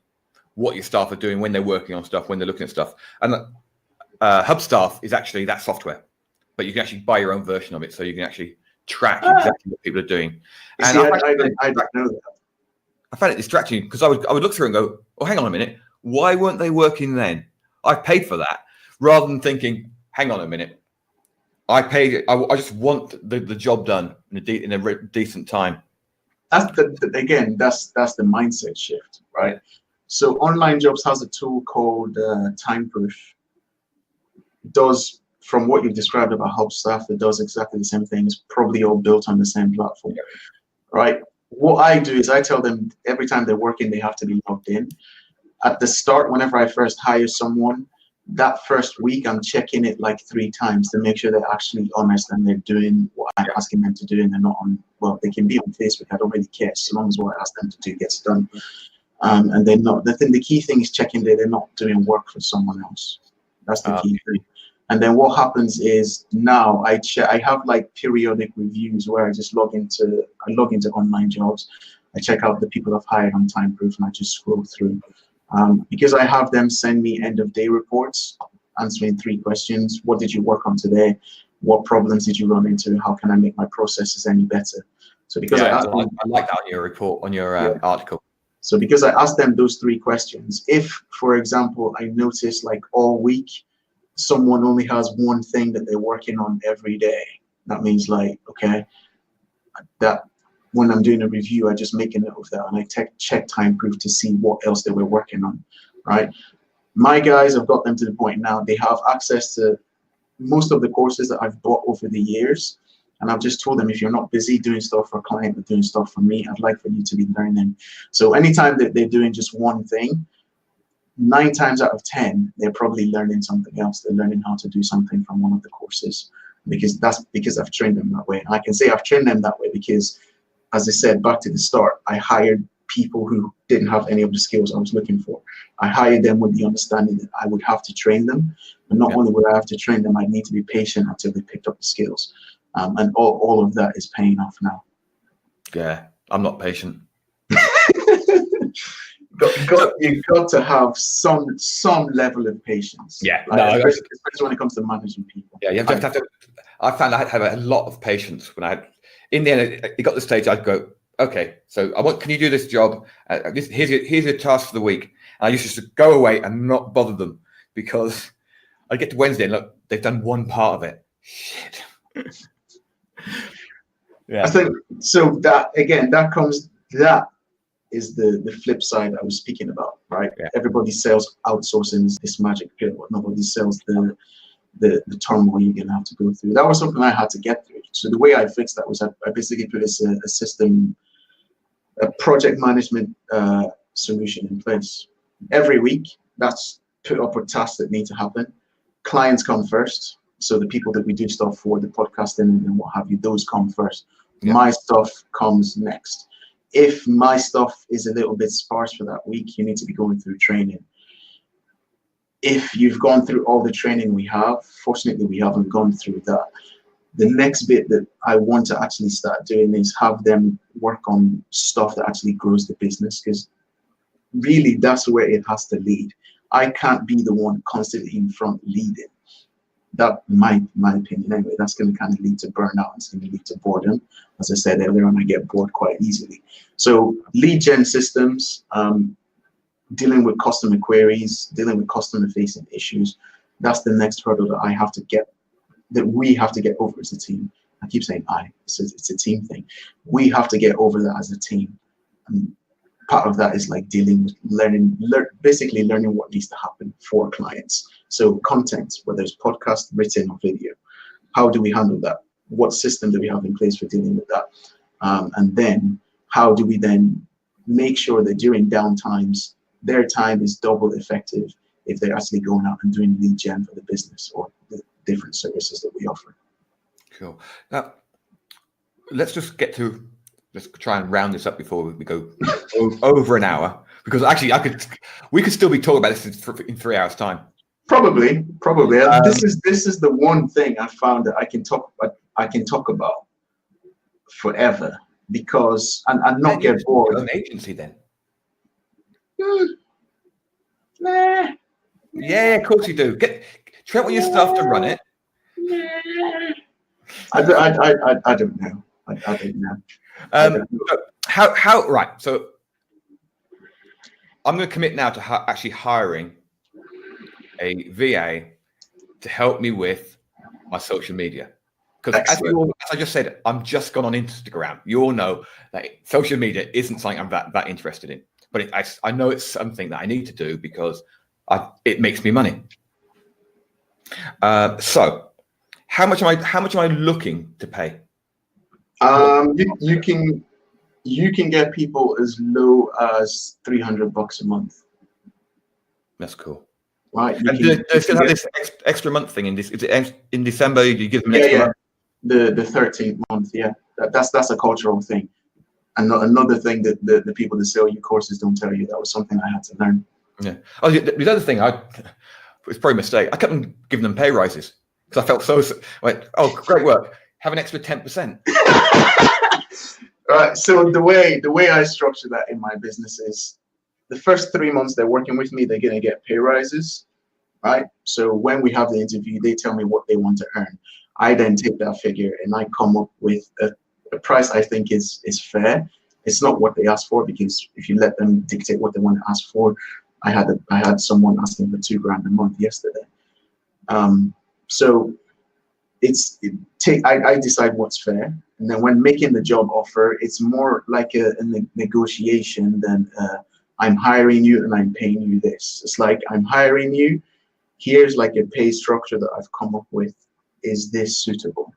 what your staff are doing when they're working on stuff, when they're looking at stuff. And Hubstaff is actually that software, but you can actually buy your own version of it, so you can actually track exactly what people are doing. And I don't know that. I found it distracting because I would look through and go, "Oh, hang on a minute, why weren't they working then? I paid for that," rather than thinking, "Hang on a minute, I paid it. I just want the job done in a decent time." That's that's the mindset shift, right? So Online Jobs has a tool called Timeproof. It does, from what you've described about Hubstaff, it does exactly the same thing. It's probably all built on the same platform, right? What I do is I tell them every time they're working, they have to be logged in. At the start, whenever I first hire someone, that first week, I'm checking it like 3 times to make sure they're actually honest and they're doing what I'm asking them to do, and they're not on, well, they can be on Facebook. I don't really care, so long as what I ask them to do gets done. And they're not, the key thing is checking that they're not doing work for someone else. That's the key thing. And then what happens is now I have like periodic reviews where I just log into Online Jobs. I check out the people I've hired on Timeproof and I just scroll through. Because I have them send me end of day reports, answering 3 questions. What did you work on today? What problems did you run into? How can I make my processes any better? So because I like that on your report, on your article. So because I asked them those 3 questions, if, for example, I notice like all week, someone only has one thing that they're working on every day, that means like, okay, that when I'm doing a review, I just make a note of that and I check Timeproof to see what else they were working on, right? My guys, I've got them to the point now, they have access to most of the courses that I've bought over the years. And I've just told them, if you're not busy doing stuff for a client or doing stuff for me, I'd like for you to be learning. So anytime that they're doing just one thing, 9 times out of 10, they're probably learning something else. They're learning how to do something from one of the courses, because I've trained them that way. And I can say I've trained them that way because, as I said, back to the start, I hired people who didn't have any of the skills I was looking for. I hired them with the understanding that I would have to train them. And not only would I have to train them, I'd need to be patient until they picked up the skills. And all of that is paying off now. Yeah, I'm not patient. You've got to have some level of patience. Yeah, especially when it comes to managing people. Yeah, you have to. I found I had to have a lot of patience when I had. In the end, it got to the stage I'd go, okay, so can you do this job? Here's your task for the week. And I used to go away and not bother them because I'd get to Wednesday and look, they've done one part of it. Shit. Yeah. I think so. That is the flip side I was speaking about, right? Yeah. Everybody sells outsourcing is this magic pill, but nobody sells the turmoil you're gonna have to go through. That was something I had to get through. So the way I fixed that was I basically put a system, a project management solution in place. Every week, that's put up a task that need to happen. Clients come first. So the people that we do stuff for, the podcasting and what have you, those come first. Yeah. My stuff comes next. If my stuff is a little bit sparse for that week, you need to be going through training. If you've gone through all the training we have, fortunately we haven't gone through that. The next bit that I want to actually start doing is have them work on stuff that actually grows the business, because really that's where it has to lead. I can't be the one constantly in front leading. That, my opinion anyway, that's going to kind of lead to burnout. It's going to lead to boredom. As I said earlier on, I get bored quite easily. So lead gen systems, dealing with customer queries, dealing with customer facing issues, that's the next hurdle that I have to get, that we have to get over as a team. I keep saying it's a team thing. We have to get over that as a team. And part of that is like dealing with basically learning what needs to happen for clients. So content, whether it's podcast, written or video, how do we handle that? What system do we have in place for dealing with that? And then how do we then make sure that during downtimes, their time is double effective if they're actually going out and doing lead gen for the business or the different services that we offer. Cool. Now, let's try and round this up before we go over an hour, because actually we could still be talking about this in 3 hours time. Probably. This is the one thing I found that I can talk about forever, because and not get bored. An agency then. Nah. Yeah, of course you do. Trent with your stuff to run it. I don't know. I don't know. How right? So I'm going to commit now to actually hiring a VA to help me with my social media, because as I just said, I'm just gone on Instagram. You all know that social media isn't something I'm that interested in. But I know it's something that I need to do because it makes me money. So, how much am I looking to pay? You can get people as low as $300 a month. That's cool. Right. Do they still have this extra month thing in December? You give them an extra month? The 13th month. Yeah, that's a cultural thing. And another thing that the people that sell you courses don't tell you. That was something I had to learn. Yeah. Oh, the other thing, it's probably a mistake. I kept giving them pay rises because I felt so like, oh, great work. Have an extra 10%. Right. So the way I structure that in my business is the first 3 months they're working with me, they're gonna get pay rises. Right. So when we have the interview, they tell me what they want to earn. I then take that figure and I come up with a price I think is fair. It's not what they ask for, because if you let them dictate what they want to ask for, I had someone asking for $2,000 a month yesterday. So I decide what's fair, and then when making the job offer, it's more like a negotiation than I'm hiring you and I'm paying you this. It's like, I'm hiring you. Here's like a pay structure that I've come up with. Is this suitable?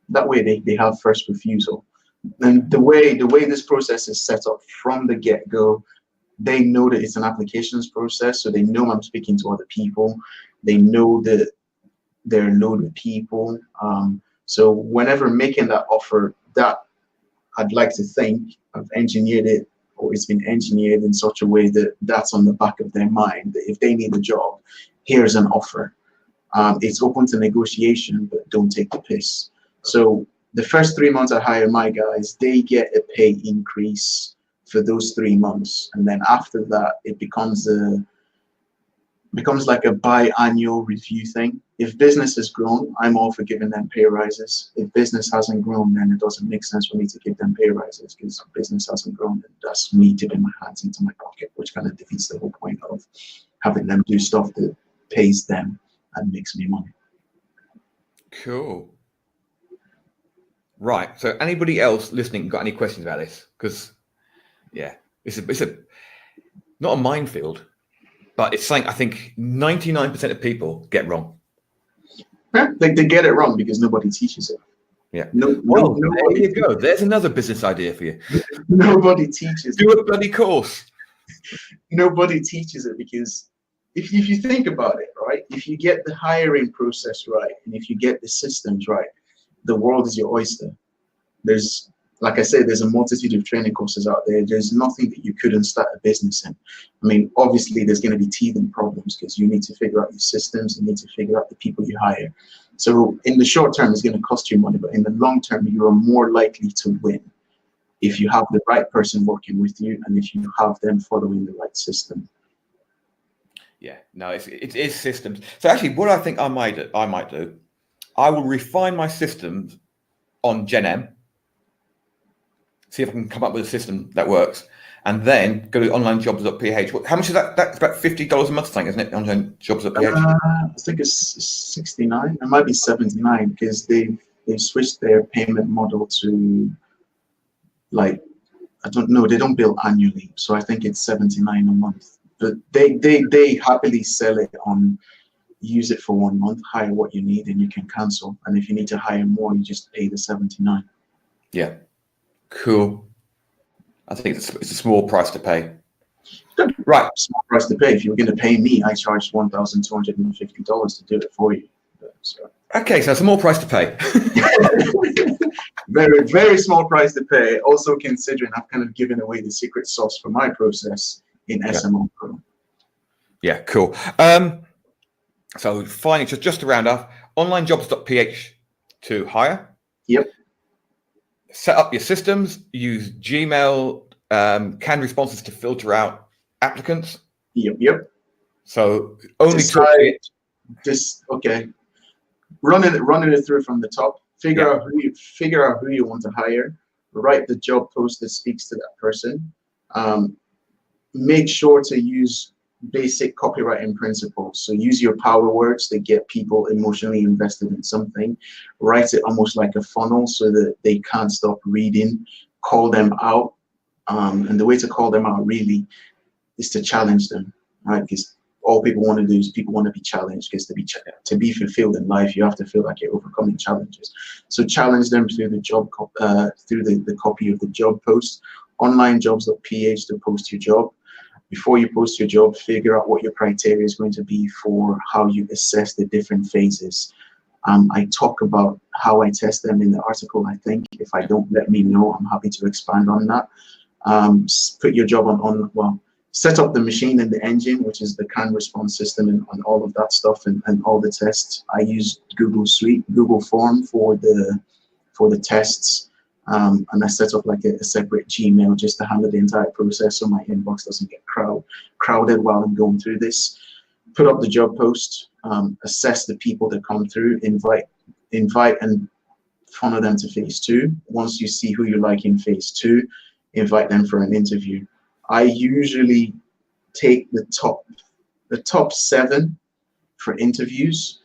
That way they have first refusal. And the way this process is set up from the get-go, they know that it's an applications process, so they know I'm speaking to other people. They know that there are a load of people. So whenever making that offer, that I'd like to think I've engineered it, or it's been engineered in such a way that that's on the back of their mind, that if they need a job, here's an offer. It's open to negotiation, but don't take the piss. So the first 3 months I hire my guys, they get a pay increase for those 3 months. And then after that, it becomes like a biannual review thing. If business has grown, I'm all for giving them pay rises. If business hasn't grown, then it doesn't make sense for me to give them pay rises, because business hasn't grown. And that's me dipping my hands into my pocket, which kind of defeats the whole point of having them do stuff that pays them and makes me money. Cool. Right. So anybody else listening got any questions about this? Because, yeah, it's a not a minefield, but it's something I think 99% of people get wrong. Yeah, they get it wrong because nobody teaches it. Yeah. Nobody there you go. There's another business idea for you. Nobody teaches Do it. a bloody course. Nobody teaches it because if you think about it, right, if you get the hiring process right, and if you get the systems right, the world is your oyster. There's, like I said, there's a multitude of training courses out there. There's nothing that you couldn't start a business in. I mean, obviously there's going to be teething problems because you need to figure out your systems, you need to figure out the people you hire. So in the short term, it's going to cost you money, but in the long term, you are more likely to win if you have the right person working with you and if you have them following the right system. Yeah, no, it is systems. So actually, what I think I might do, I will refine my systems on Gen M, see if I can come up with a system that works, and then go to onlinejobs.ph. How much is that? That's about $50 a month thing, isn't it? Onlinejobs.ph. I think it's 69. It might be 79 because they've switched their payment model to, like, I don't know, they don't bill annually, so I think it's 79 a month. But they happily sell it on use it for 1 month, hire what you need, and you can cancel. And if you need to hire more, you just pay the 79. Yeah, cool. I think it's a small price to pay. Good. Right, small price to pay. If you were going to pay me, I charge $1,250 to do it for you. So. Okay, so it's a small price to pay. Very, very small price to pay. Also considering I've kind of given away the secret sauce for my process in SMO Pro. Yeah, cool. So finally, just to round off, onlinejobs.ph to hire. Yep. Set up your systems, use Gmail canned responses to filter out applicants. Yep. So only okay. Running it through from the top. Figure out who you want to hire. Write the job post that speaks to that person. Make sure to use basic copywriting principles. So use your power words that get people emotionally invested in something. Write it almost like a funnel so that they can't stop reading. Call them out. And the way to call them out really is to challenge them, right? Because all people want to do is people want to be challenged, because to be fulfilled in life, you have to feel like you're overcoming challenges. So challenge them through the job, through the copy of the job post. Onlinejobs.ph to post your job. Before you post your job, figure out what your criteria is going to be for how you assess the different phases. I talk about how I test them in the article, I think. If I don't, let me know. I'm happy to expand on that. Put your job well, set up the machine and the engine, which is the canned response system and all of that stuff and all the tests. I use Google Form for the tests. And I set up like a separate Gmail just to handle the entire process so my inbox doesn't get crowded while I'm going through this. Put up the job post, assess the people that come through, invite and funnel them to phase 2. Once you see who you like in phase 2, invite them for an interview. I usually take the top 7 for interviews.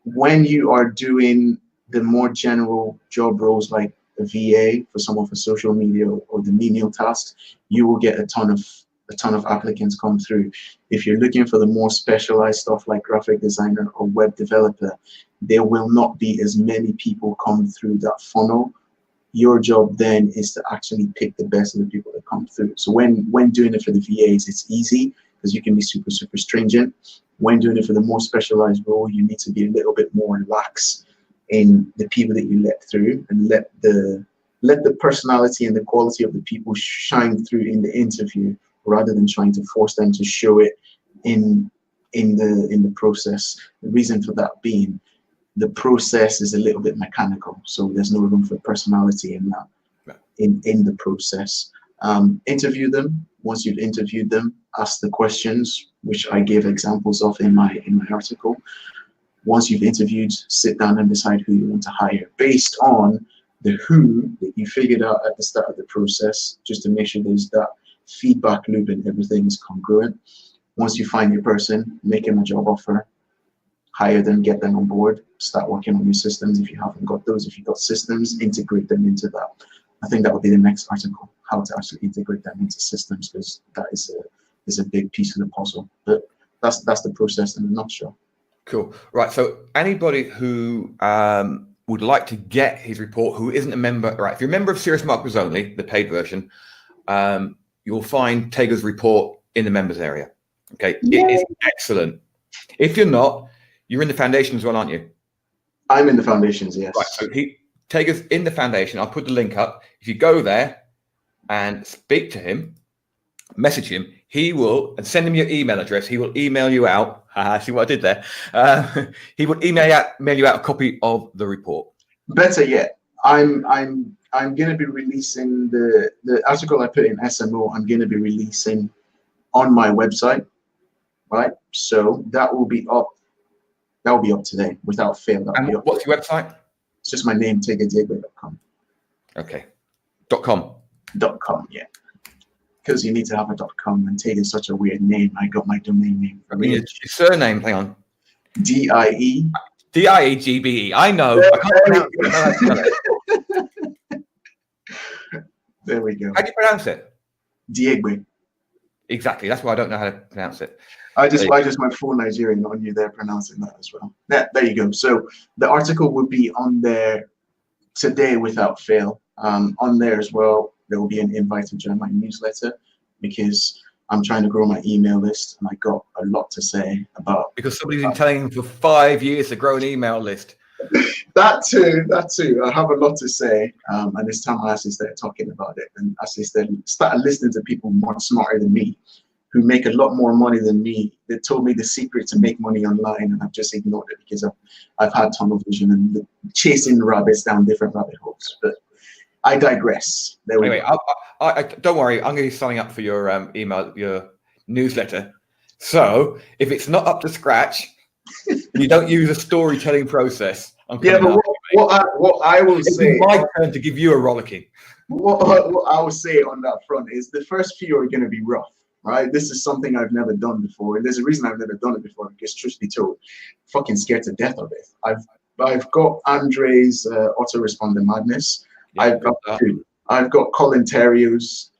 When you are doing the more general job roles like a VA for someone for social media or the menial tasks, you will get a ton of applicants come through. If you're looking for the more specialized stuff like graphic designer or web developer, there will not be as many people come through that funnel. Your job then is to actually pick the best of the people that come through. So when doing it for the VAs, it's easy because you can be super, super stringent. When doing it for the more specialized role, you need to be a little bit more lax in the people that you let through, and let the personality and the quality of the people shine through in the interview, rather than trying to force them to show it in the process. The reason for that being, the process is a little bit mechanical, so there's no room for personality in that, in the process. Interview them. Once you've interviewed them, ask the questions, which I gave examples of in my article. Once you've interviewed, sit down and decide who you want to hire based on the who that you figured out at the start of the process, just to make sure there's that feedback loop and everything is congruent. Once you find your person, make them a job offer, hire them, get them on board, start working on your systems if you haven't got those. If you've got systems, integrate them into that. I think that would be the next article. how to actually integrate that into systems, because that is a big piece of the puzzle. But that's the process in a nutshell. Cool. Right. So anybody who would like to get his report who isn't a member, right? If you're a member of Serious Marketers Only, the paid version, you'll find Tega's report in the members area. Okay. Yay. It is excellent. If you're not, you're in the foundation as well, aren't you? I'm in the foundations, yes. Right. So Tega's in the foundation. I'll put the link up. If you go there and speak to him, message him, he will, and send him your email address. He will email you out. See what I did there? He will mail you out a copy of the report. Better yet, I'm going to be releasing the article I put in SMO. I'm going to be releasing on my website, right? So that will be up. That will be up today without fail. And what's your website? It's just my name, tegadiegbe.com. Okay. .com. .com, yeah. Because you need to have a .com, and Tega is such a weird name. I got my domain name from your surname. Hang on. Diegbe. Diegbe. I know. I can't pronounce it. There we go. How do you pronounce it? Diegbe. Exactly. That's why I don't know how to pronounce it. I just went full Nigerian on you there pronouncing that as well. There you go. So the article will be on there today without fail. On there as well, there will be an invite to join my newsletter, because I'm trying to grow my email list, and I got a lot to say about. Because somebody's been telling him for 5 years to grow an email list. That too. I have a lot to say, and it's time I actually started talking about it, and actually started listening to people more smarter than me, who make a lot more money than me. They told me the secret to make money online, and I've just ignored it because I've had tunnel vision and chasing rabbits down different rabbit holes. But I digress. Anyway, I don't worry. I'm going to be signing up for your email, your newsletter. So if it's not up to scratch, you don't use a storytelling process. Yeah, but what I will say, it's my turn to give you a rollicking. What I will say on that front is the first few are going to be rough, right? This is something I've never done before, and there's a reason I've never done it before, because truth be told, fucking scared to death of it. I've got Andre's autoresponder madness. Yeah, I've got Colin Terrier's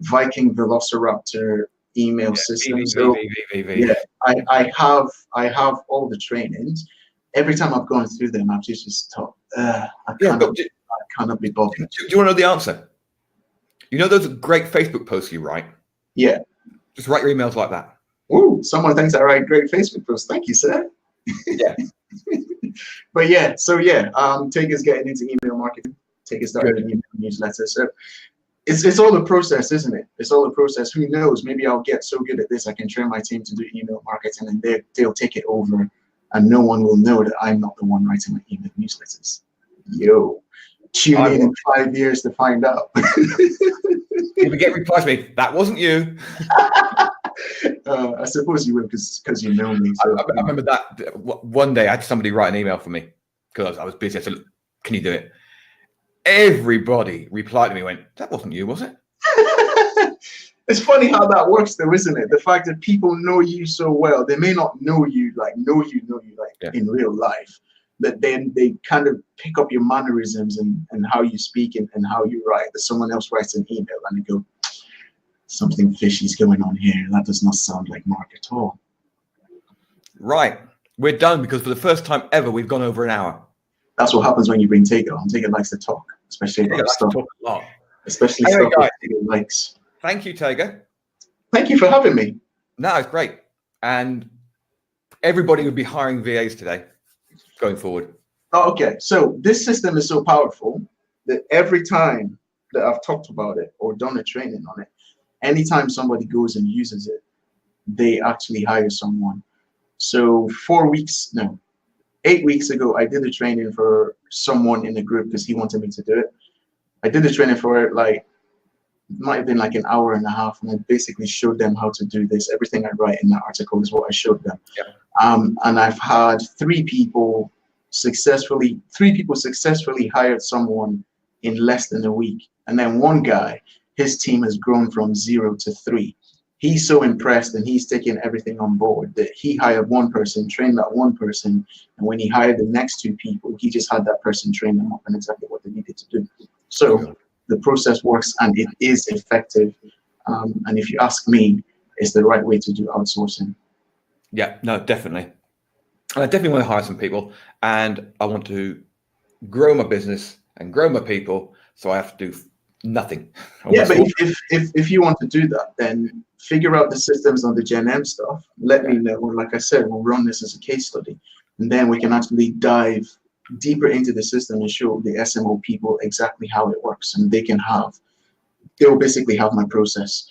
Viking Velociraptor email system. So yeah, I have all the trainings. Every time I've gone through them, I've just thought, I cannot be bothered. Do you want to know the answer? You know those great Facebook posts you write? Yeah. Just write your emails like that. Ooh, someone thinks I write great Facebook posts. Thank you, sir. Yeah. But yeah, so yeah, Tega's getting into email marketing. Tega's starting an email newsletter. So it's all a process, isn't it? It's all a process. Who knows? Maybe I'll get so good at this, I can train my team to do email marketing, and they'll take it over, and no one will know that I'm not the one writing my email newsletters. Yo, tune in 5 years to find out. If we get replies to me, that wasn't you. I suppose you will, because you know me. So. I remember that one day I had somebody write an email for me because I was busy. I said, "Can you do it?" Everybody replied to me, went, "That wasn't you, was it?" It's funny how that works, though, isn't it? The fact that people know you so well, they may not know you in real life, but then they kind of pick up your mannerisms and how you speak and how you write. That someone else writes an email and they go, something fishy's going on here. That does not sound like Mark at all. Right. We're done, because for the first time ever, we've gone over an hour. That's what happens when you bring Tega on. Tega likes to talk, especially about stuff. Talk a lot. Especially stuff that Tega likes. Thank you, Tega. Thank you for having me. No, it's great. And everybody would be hiring VAs today going forward. Oh, okay. So this system is so powerful that every time that I've talked about it or done a training on it, anytime somebody goes and uses it, they actually hire someone. So 8 weeks ago, I did a training for someone in the group because he wanted me to do it. I did the training for it might have been like an hour and a half, and I basically showed them how to do this. Everything I write in that article is what I showed them. Yeah. And I've had three people successfully hired someone in less than a week. And then one guy, his team has grown from 0 to 3. He's so impressed, and he's taken everything on board that he hired one person, trained that one person, and when he hired the next 2 people, he just had that person train them up on exactly what they needed to do. So the process works and it is effective. And if you ask me, it's the right way to do outsourcing. Yeah, no, definitely. And I definitely want to hire some people, and I want to grow my business and grow my people, so I have to do nothing. Yeah, but if you want to do that, then figure out the systems on the Gen M stuff. Let me know. Like I said, we'll run this as a case study, and then we can actually dive deeper into the system and show the SMO people exactly how it works, and they'll basically have my process.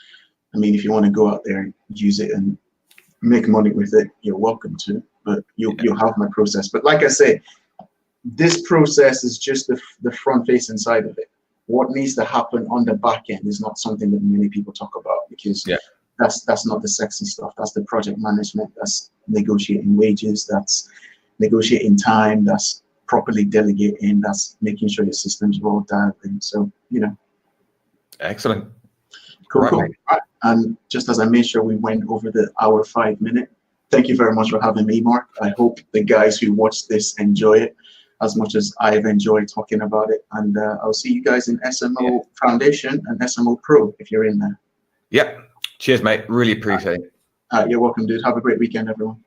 I mean, if you want to go out there and use it and make money with it, you're welcome to, but you'll have my process. But like I say, this process is just the front facing side of it. What needs to happen on the back end is not something that many people talk about, because that's not the sexy stuff. That's the project management, that's negotiating wages, that's negotiating time, that's properly delegating, that's making sure your systems roll down. And so, Excellent. Cool. Right. And just as I made sure we went over the hour 5 minute, thank you very much for having me, Mark. I hope the guys who watch this enjoy it as much as I've enjoyed talking about it. And I'll see you guys in SMO Foundation and SMO Pro if you're in there. Yeah. Cheers, mate. Really appreciate it. You're welcome, dude. Have a great weekend, everyone.